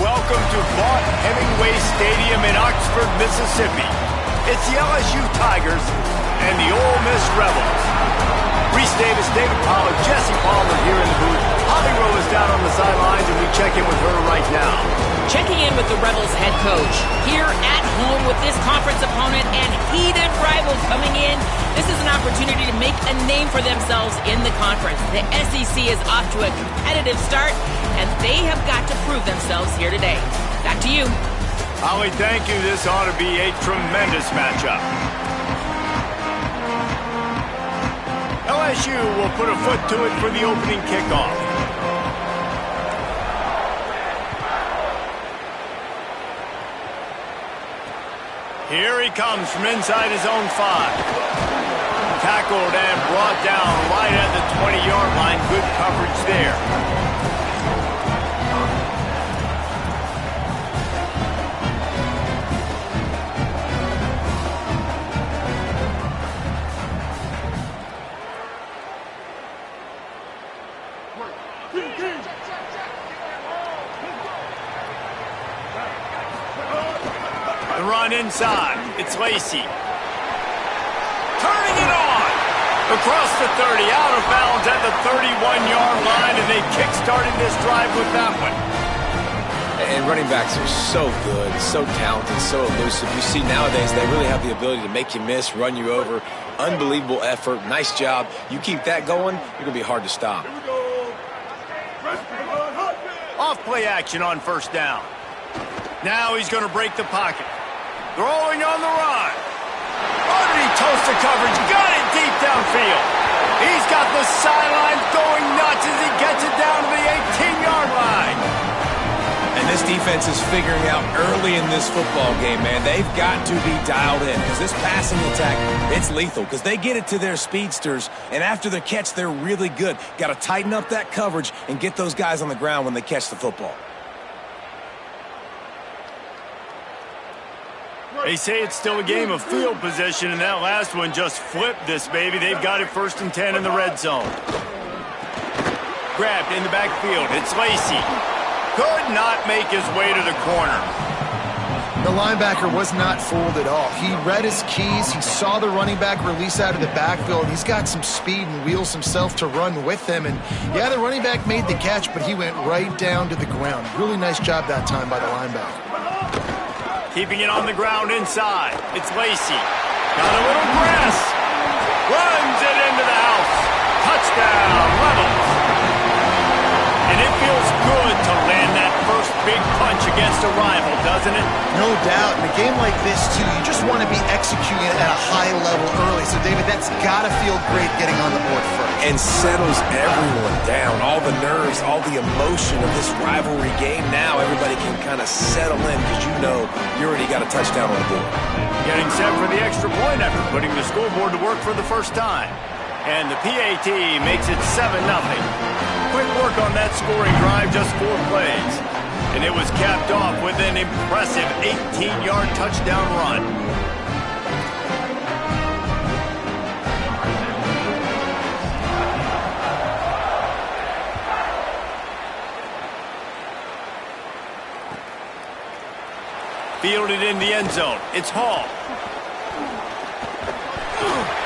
Welcome to Vaught Hemingway Stadium in Oxford, Mississippi. It's the LSU Tigers and the Ole Miss Rebels. Reese Davis, David Pollack, Jesse Palmer here in the booth. Holly Rowe is down on the sidelines, and we check in with her right now. Checking in in with the Rebels head coach. Here at home with this conference opponent and heated rival coming in, this is an opportunity to make a name for themselves in the conference. The SEC is off to a competitive start, and they have got to prove themselves here today. Back to you. Holly, thank you. This ought to be a tremendous matchup. LSU will put a foot to it for the opening kickoff. Here he comes from inside his own 5. Tackled and brought down right at the 20-yard line. Good coverage there. The run inside. It's Lacey. Turning it on. Across the 30, out of bounds at the 31-yard line, and they kick-started this drive with that one. And running backs are so good, so talented, so elusive. You see nowadays they really have the ability to make you miss, run you over. Unbelievable effort. Nice job. You keep that going, you're going to be hard to stop. Off play action on first down. Now he's going to break the pocket. Throwing on the run. Oh, did he toast the coverage? Got it deep downfield. He's got the sidelines going nuts as he gets it down to the 18-yard line. And this defense is figuring out early in this football game, man. They've got to be dialed in because this passing attack, it's lethal because they get it to their speedsters, and after the catch, they're really good. Got to tighten up that coverage and get those guys on the ground when they catch the football. They say it's still a game of field position, and that last one just flipped this baby. They've got it 1st and 10 in the red zone. Grabbed in the backfield. It's Lacey. Could not make his way to the corner. The linebacker was not fooled at all. He read his keys. He saw the running back release out of the backfield. He's got some speed and wheels himself to run with him. And, yeah, the running back made the catch, but he went right down to the ground. Really nice job that time by the linebacker. Keeping it on the ground inside. It's Lacey. Got a little press. Runs it into the house. Touchdown, Rebels. And it feels good to land that first big punch against a rival, doesn't it? No doubt. In a game like this, too, you just want to be executing it at a high level early. So, David, that's got to feel great getting on the board first. And settles everyone down. All the nerves, all the emotion of this rivalry game. Now everybody can kind of settle in because you know you already got a touchdown on the board. Getting set for the extra point after putting the scoreboard to work for the first time. And the PAT makes it 7-0. Quick work on that scoring drive, just 4 plays. And it was capped off with an impressive 18-yard touchdown run. Fielded in the end zone. It's Hall.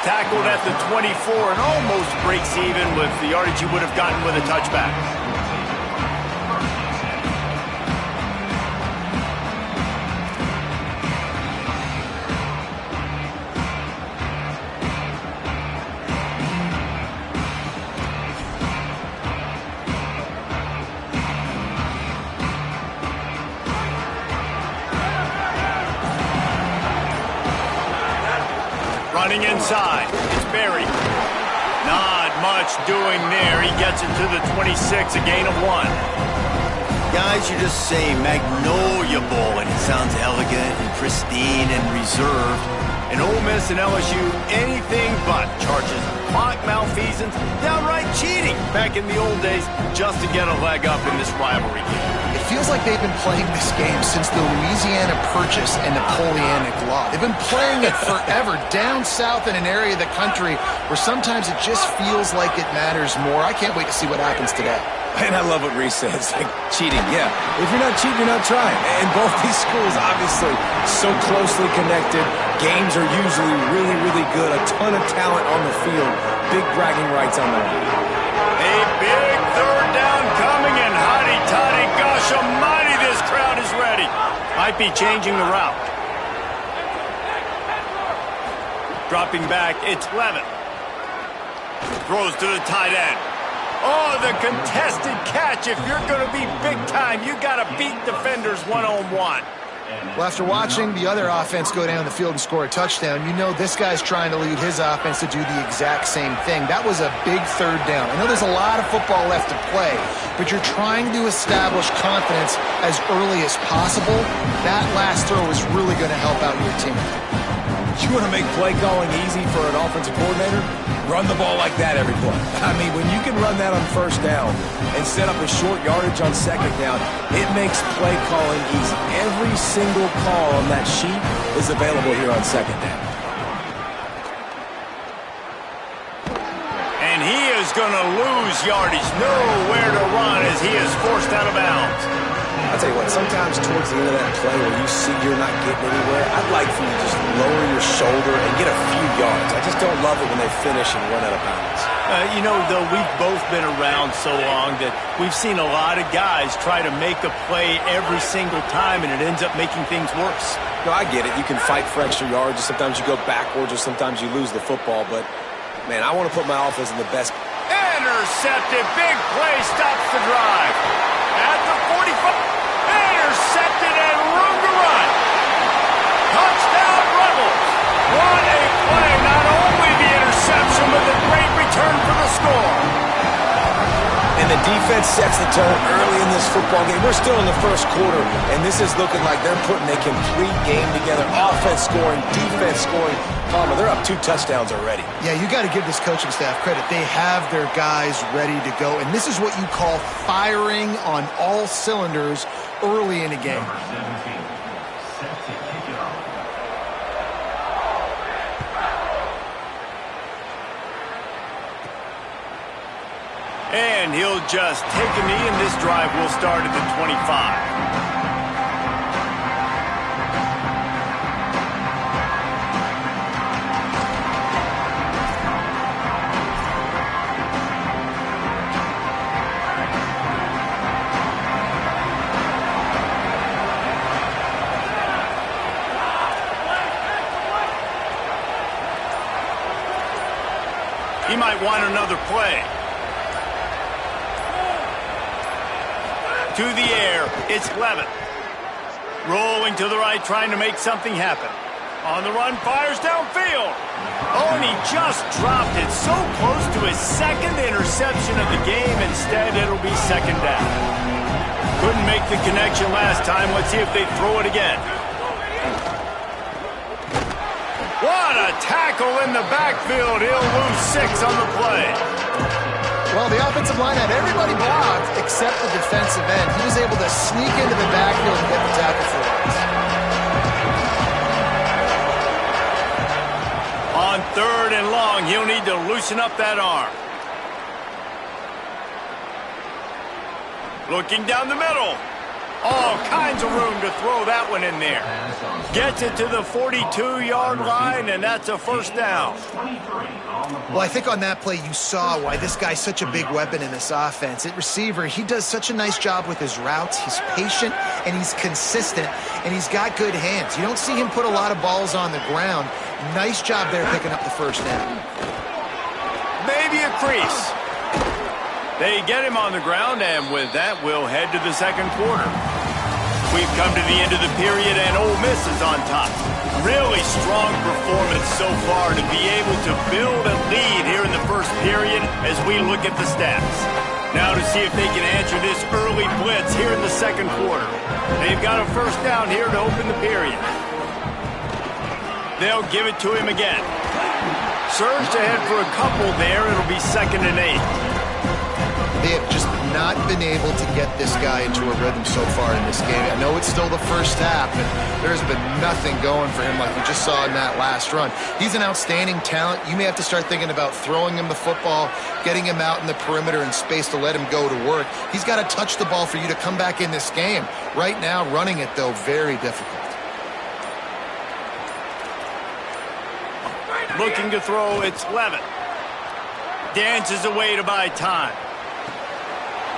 Tackled at the 24 and almost breaks even with the yardage he would have gotten with a touchback. Running inside, it's Berry. Not much doing there. He gets it to the 26, a gain of 1. Guys, you're just saying Magnolia Bowl, and it sounds elegant and pristine and reserved. And Ole Miss and LSU, anything but charges clock malfeasance, downright cheating back in the old days just to get a leg up in this rivalry game. It feels like they've been playing this game since the Louisiana Purchase and Napoleonic Law. They've been playing it forever down south in an area of the country where sometimes it just feels like it matters more. I can't wait to see what happens today. And I love what Reese says, like cheating. Yeah, if you're not cheating, you're not trying. And both these schools, obviously, so closely connected. Games are usually really, really good. A ton of talent on the field. Big bragging rights on the line. A big third down coming, and hotty-toddy, gosh almighty, this crowd is ready. Might be changing the route. Dropping back, it's Levin. Throws to the tight end. Oh, the contested catch. If you're going to be big time, you got to beat defenders one-on-one. Well, after watching the other offense go down the field and score a touchdown, you know this guy's trying to lead his offense to do the exact same thing. That was a big third down. I know there's a lot of football left to play, but you're trying to establish confidence as early as possible. That last throw is really going to help out your team. You want to make play calling easy for an offensive coordinator? Run the ball like that every play. I mean, when you can run that on first down and set up a short yardage on second down, it makes play calling easy. Every single call on that sheet is available here on second down. And he is going to lose yardage. Nowhere to run as he is forced out of bounds. I'll tell you what, sometimes towards the end of that play where you see you're not getting anywhere, I'd like for you to just lower your shoulder and get a few yards. I just don't love it when they finish and run out of bounds. You know, though, we've both been around so long that we've seen a lot of guys try to make a play every single time, and it ends up making things worse. No, I get it. You can fight for extra yards, or sometimes you go backwards, or sometimes you lose the football. But, man, I want to put my offense in the best. Intercepted. Big play stops the drive. At the 45. Intercepted and room to run. Touchdown Rebels. What a play. Not only the interception, but the great return for the score. And the defense sets the tone early in this football game. We're still in the first quarter, and this is looking like they're putting a complete game together. Offense scoring, defense scoring. Palmer, they're up 2 touchdowns already. Yeah, you got to give this coaching staff credit. They have their guys ready to go, and this is what you call firing on all cylinders early in a game. Number 17, set to kick it off. And he'll just take a knee, and this drive will start at the 25. He might want another play. To the air, it's Levin. Rolling to the right, trying to make something happen. On the run, fires downfield. Oh, and he just dropped it so close to his second interception of the game. Instead, it'll be second down. Couldn't make the connection last time. Let's see if they throw it again. What a tackle in the backfield. He'll lose 6 on the play. Well, the offensive line had everybody blocked except the defensive end. He was able to sneak into the backfield and get the tackle for us. On 3rd and long, he'll need to loosen up that arm. Looking down the middle. All kinds of room to throw that one in there. Gets it to the 42-yard line, and that's a first down. Well, I think on that play you saw why this guy's such a big weapon in this offense. At receiver, he does such a nice job with his routes. He's patient, and he's consistent, and he's got good hands. You don't see him put a lot of balls on the ground. Nice job there picking up the first down. Maybe a crease. They get him on the ground, and with that, we'll head to the second quarter. We've come to the end of the period, and Ole Miss is on top. Really strong performance so far to be able to build a lead here in the first period as we look at the stats. Now to see if they can answer this early blitz here in the second quarter. They've got a first down here to open the period. They'll give it to him again. Surged ahead for a couple there. It'll be 2nd and 8. They have just not been able to get this guy into a rhythm so far in this game. I know it's still the first half, but there's been nothing going for him like we just saw in that last run. He's an outstanding talent. You may have to start thinking about throwing him the football, getting him out in the perimeter in space to let him go to work. He's got to touch the ball for you to come back in this game. Right now, running it, though, very difficult. Looking to throw, it's Levin. Dances away to buy time.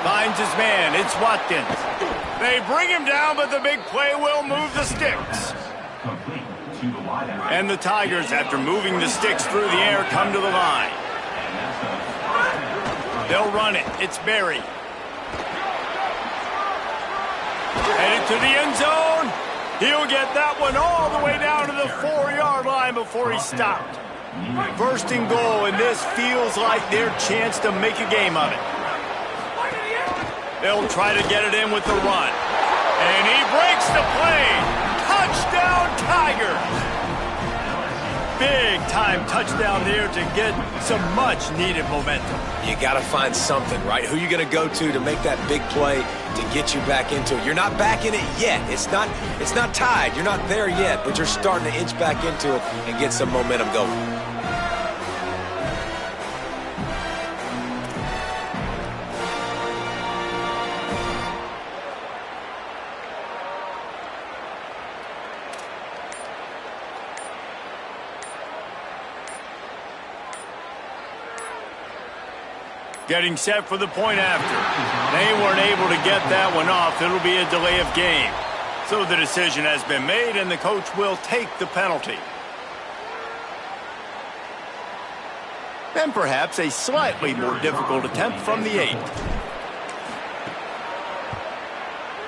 Finds his man. It's Watkins. They bring him down, but the big play will move the sticks. And the Tigers, after moving the sticks through the air, come to the line. They'll run it. It's Berry. Headed to the end zone. He'll get that one all the way down to the 4-yard line before he stopped. First and goal, and this feels like their chance to make a game of it. They'll try to get it in with the run. And he breaks the play. Touchdown, Tigers! Big-time touchdown there to get some much-needed momentum. You got to find something, right? Who you going to go to make that big play to get you back into it? You're not back in it yet. It's not tied. You're not there yet, but you're starting to inch back into it and get some momentum going. Getting set for the point after. They weren't able to get that one off. It'll be a delay of game. So the decision has been made, and the coach will take the penalty. Then perhaps a slightly more difficult attempt from the 8.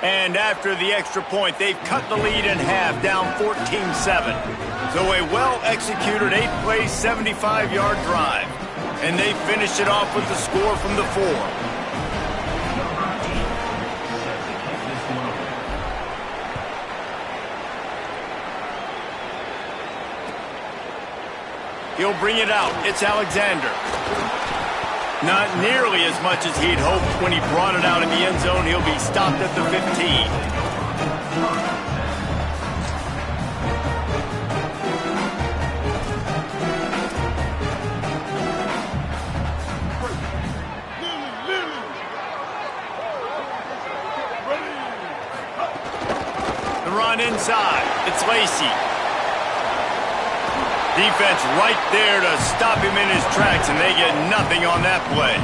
And after the extra point, they've cut the lead in half, down 14-7. So a well-executed 8-play, 75-yard drive. And they finish it off with the score from the 4. He'll bring it out. It's Alexander. Not nearly as much as he'd hoped when he brought it out in the end zone. He'll be stopped at the 15. Inside, it's Lacey. Defense right there to stop him in his tracks, and they get nothing on that play.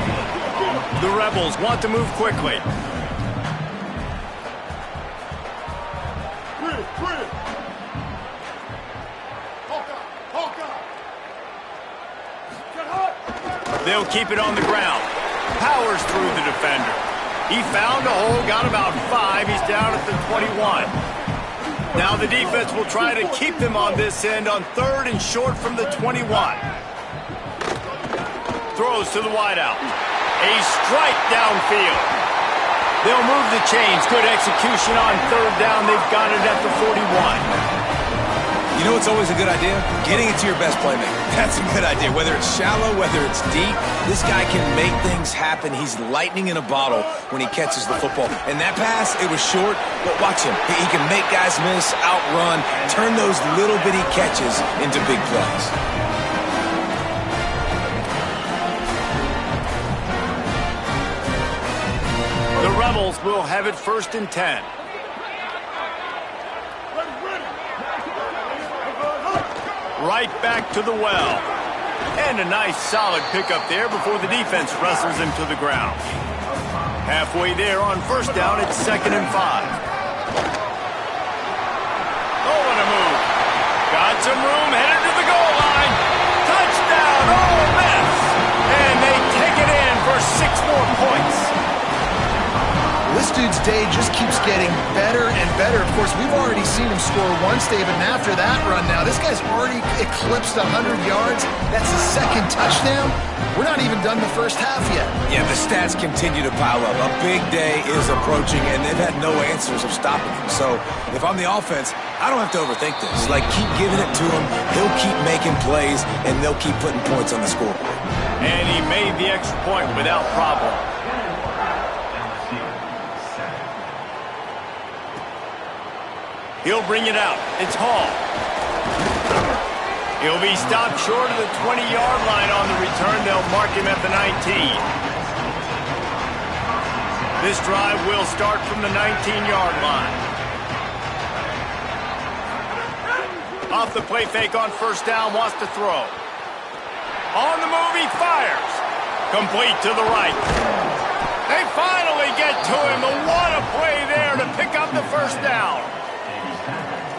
The Rebels want to move quickly. They'll keep it on the ground. Powers through the defender. He found a hole, got about 5. He's down at the 21. Now the defense will try to keep them on this end on 3rd and short from the 21. Throws to the wideout. A strike downfield. They'll move the chains. Good execution on 3rd down. They've got it at the 41. You know what's always a good idea? Getting it to your best playmaker. That's a good idea. Whether it's shallow, whether it's deep, this guy can make things happen. He's lightning in a bottle when he catches the football. And that pass, it was short, but watch him. He can make guys miss, outrun, turn those little bitty catches into big plays. The Rebels will have it 1st and 10. Right back to the well. And a nice solid pickup there before the defense wrestles him to the ground. Halfway there on 1st down, it's 2nd and 5. Oh, what a move. Got some room, headed to the goal line. Touchdown, oh, mess. And they take it in for 6 more points. This dude's day just keeps getting better and better. Of course, we've already seen him score once, David, and after that run now, this guy's already eclipsed 100 yards. That's his 2nd touchdown. We're not even done the 1st half yet. Yeah, the stats continue to pile up. A big day is approaching, and they've had no answers of stopping him. So if I'm the offense, I don't have to overthink this. Like, keep giving it to him. He'll keep making plays, and they'll keep putting points on the scoreboard. And he made the extra point without problem. He'll bring it out. It's Hall. He'll be stopped short of the 20-yard line on the return. They'll mark him at the 19. This drive will start from the 19-yard line. Off the play fake on 1st down, wants to throw. On the move, he fires. Complete to the right. They finally to him. What a play there to pick up the first down.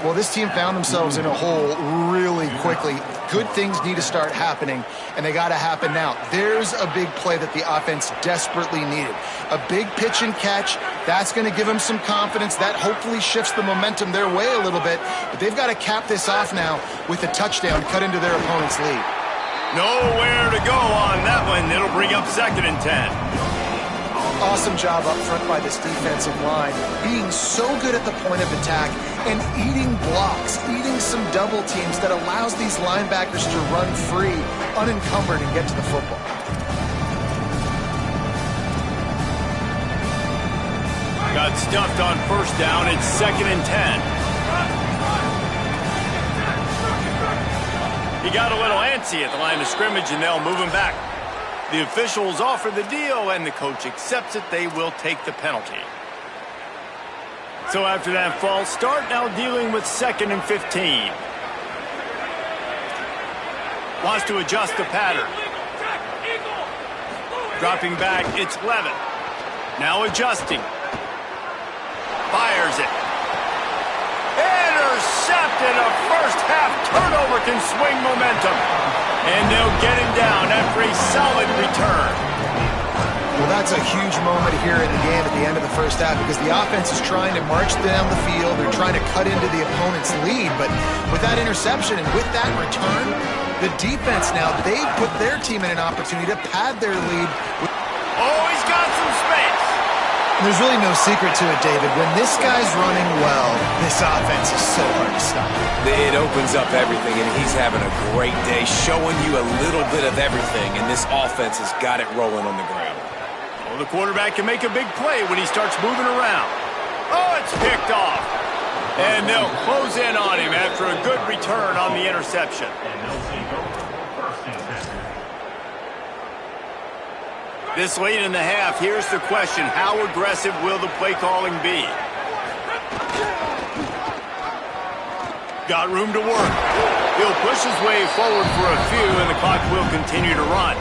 Well, this team found themselves in a hole really quickly. Good things need to start happening, and they got to happen now. There's a big play that the offense desperately needed. A big pitch and catch. That's going to give them some confidence. That hopefully shifts the momentum their way a little bit. But they've got to cap this off now with a touchdown cut into their opponent's lead. Nowhere to go on that one. It'll bring up 2nd and 10. Awesome job up front by this defensive line, being so good at the point of attack and eating blocks, eating some double teams that allows these linebackers to run free, unencumbered, and get to the football. Got stuffed on first down. It's 2nd and 10. He got a little antsy at the line of scrimmage, and they'll move him back. The officials offer the deal, and the coach accepts it. They will take the penalty. So after that false start, now dealing with 2nd and 15. Wants to adjust the pattern. Dropping back, it's Levin. Now adjusting. Fires it. Intercepted. A first-half turnover can swing momentum. And they'll get him down after a solid return. Well, that's a huge moment here in the game at the end of the first half because the offense is trying to march down the field. They're trying to cut into the opponent's lead. But with that interception and with that return, the defense now, they've put their team in an opportunity to pad their lead. Oh, he's got some space. There's really no secret to it, David. When this guy's running well, this offense is so hard to stop. It opens up everything, and he's having a great day, showing you a little bit of everything, and this offense has got it rolling on the ground. Well, the quarterback can make a big play when he starts moving around. Oh, it's picked off. And they'll close in on him after a good return on the interception. This late in the half, here's the question. How aggressive will the play calling be? Got room to work. He'll push his way forward for a few, and the clock will continue to run.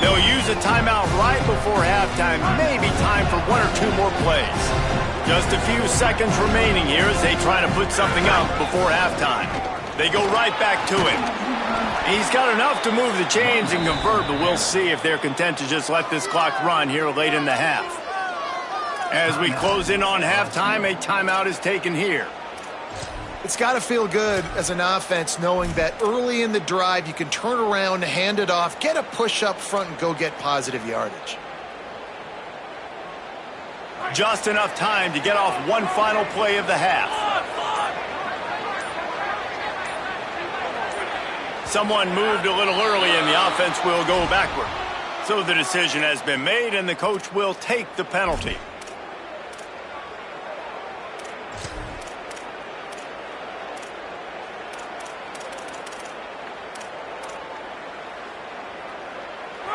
They'll use a timeout right before halftime. Maybe time for 1 or 2 more plays. Just a few seconds remaining here as they try to put something up before halftime. They go right back to him. He's got enough to move the chains and convert, but we'll see if they're content to just let this clock run here late in the half. As we close in on halftime, a timeout is taken here. It's got to feel good as an offense knowing that early in the drive you can turn around, hand it off, get a push up front, and go get positive yardage. Just enough time to get off one final play of the half. Someone moved a little early, and the offense will go backward. So the decision has been made, and the coach will take the penalty.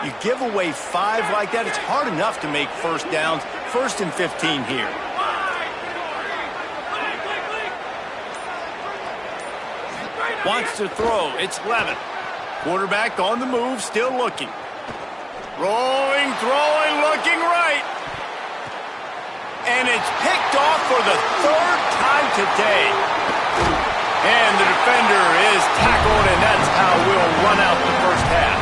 You give away 5 like that, it's hard enough to make first downs. 1st and 15 here. Wants to throw. It's Levin. Quarterback on the move, still looking. Rolling, throwing, looking right. And it's picked off for the 3rd time today. And the defender is tackled, and that's how we'll run out the first half.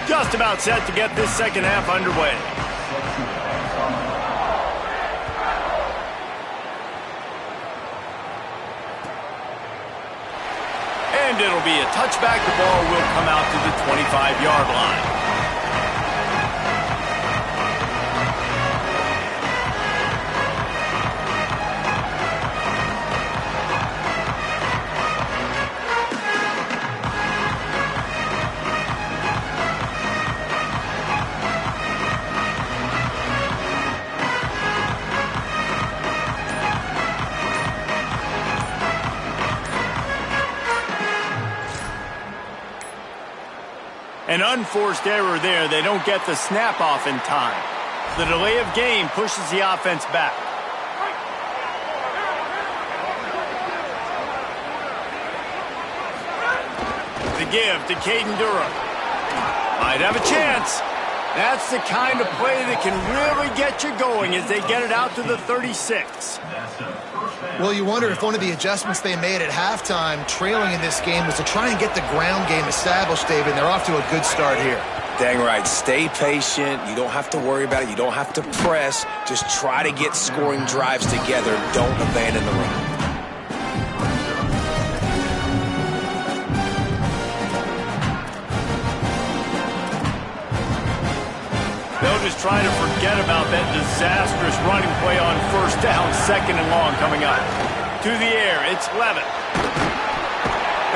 Just about set to get this second half underway. And it'll be a touchback. The ball will come out to the 25-yard line. An unforced error there. They don't get the snap off in time. The delay of game pushes the offense back. The give to Caden Durham. Might have a chance. That's the kind of play that can really get you going as they get it out to the 36. Well, you wonder if one of the adjustments they made at halftime, trailing in this game, was to try and get the ground game established, David. They're off to a good start here. Dang right. Stay patient. You don't have to worry about it. You don't have to press. Just try to get scoring drives together. Don't abandon the run. They'll just try to forget about that disastrous running play on first down, 2nd and long coming up. To the air, it's Levitt.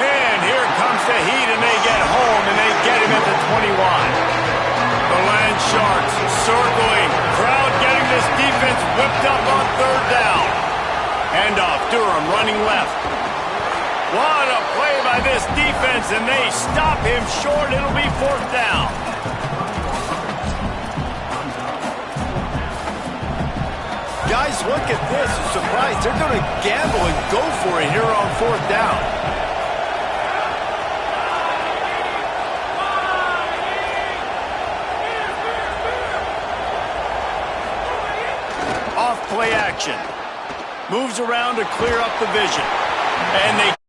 And here comes the heat, and they get home, and they get him at the 21. The Land Sharks circling. Crowd getting this defense whipped up on 3rd down. Handoff, Durham running left. What a play by this defense, and they stop him short. It'll be 4th down. Guys, look at this. I'm surprised. They're going to gamble and go for it here on 4th down. Off play action. Moves around to clear up the vision. And they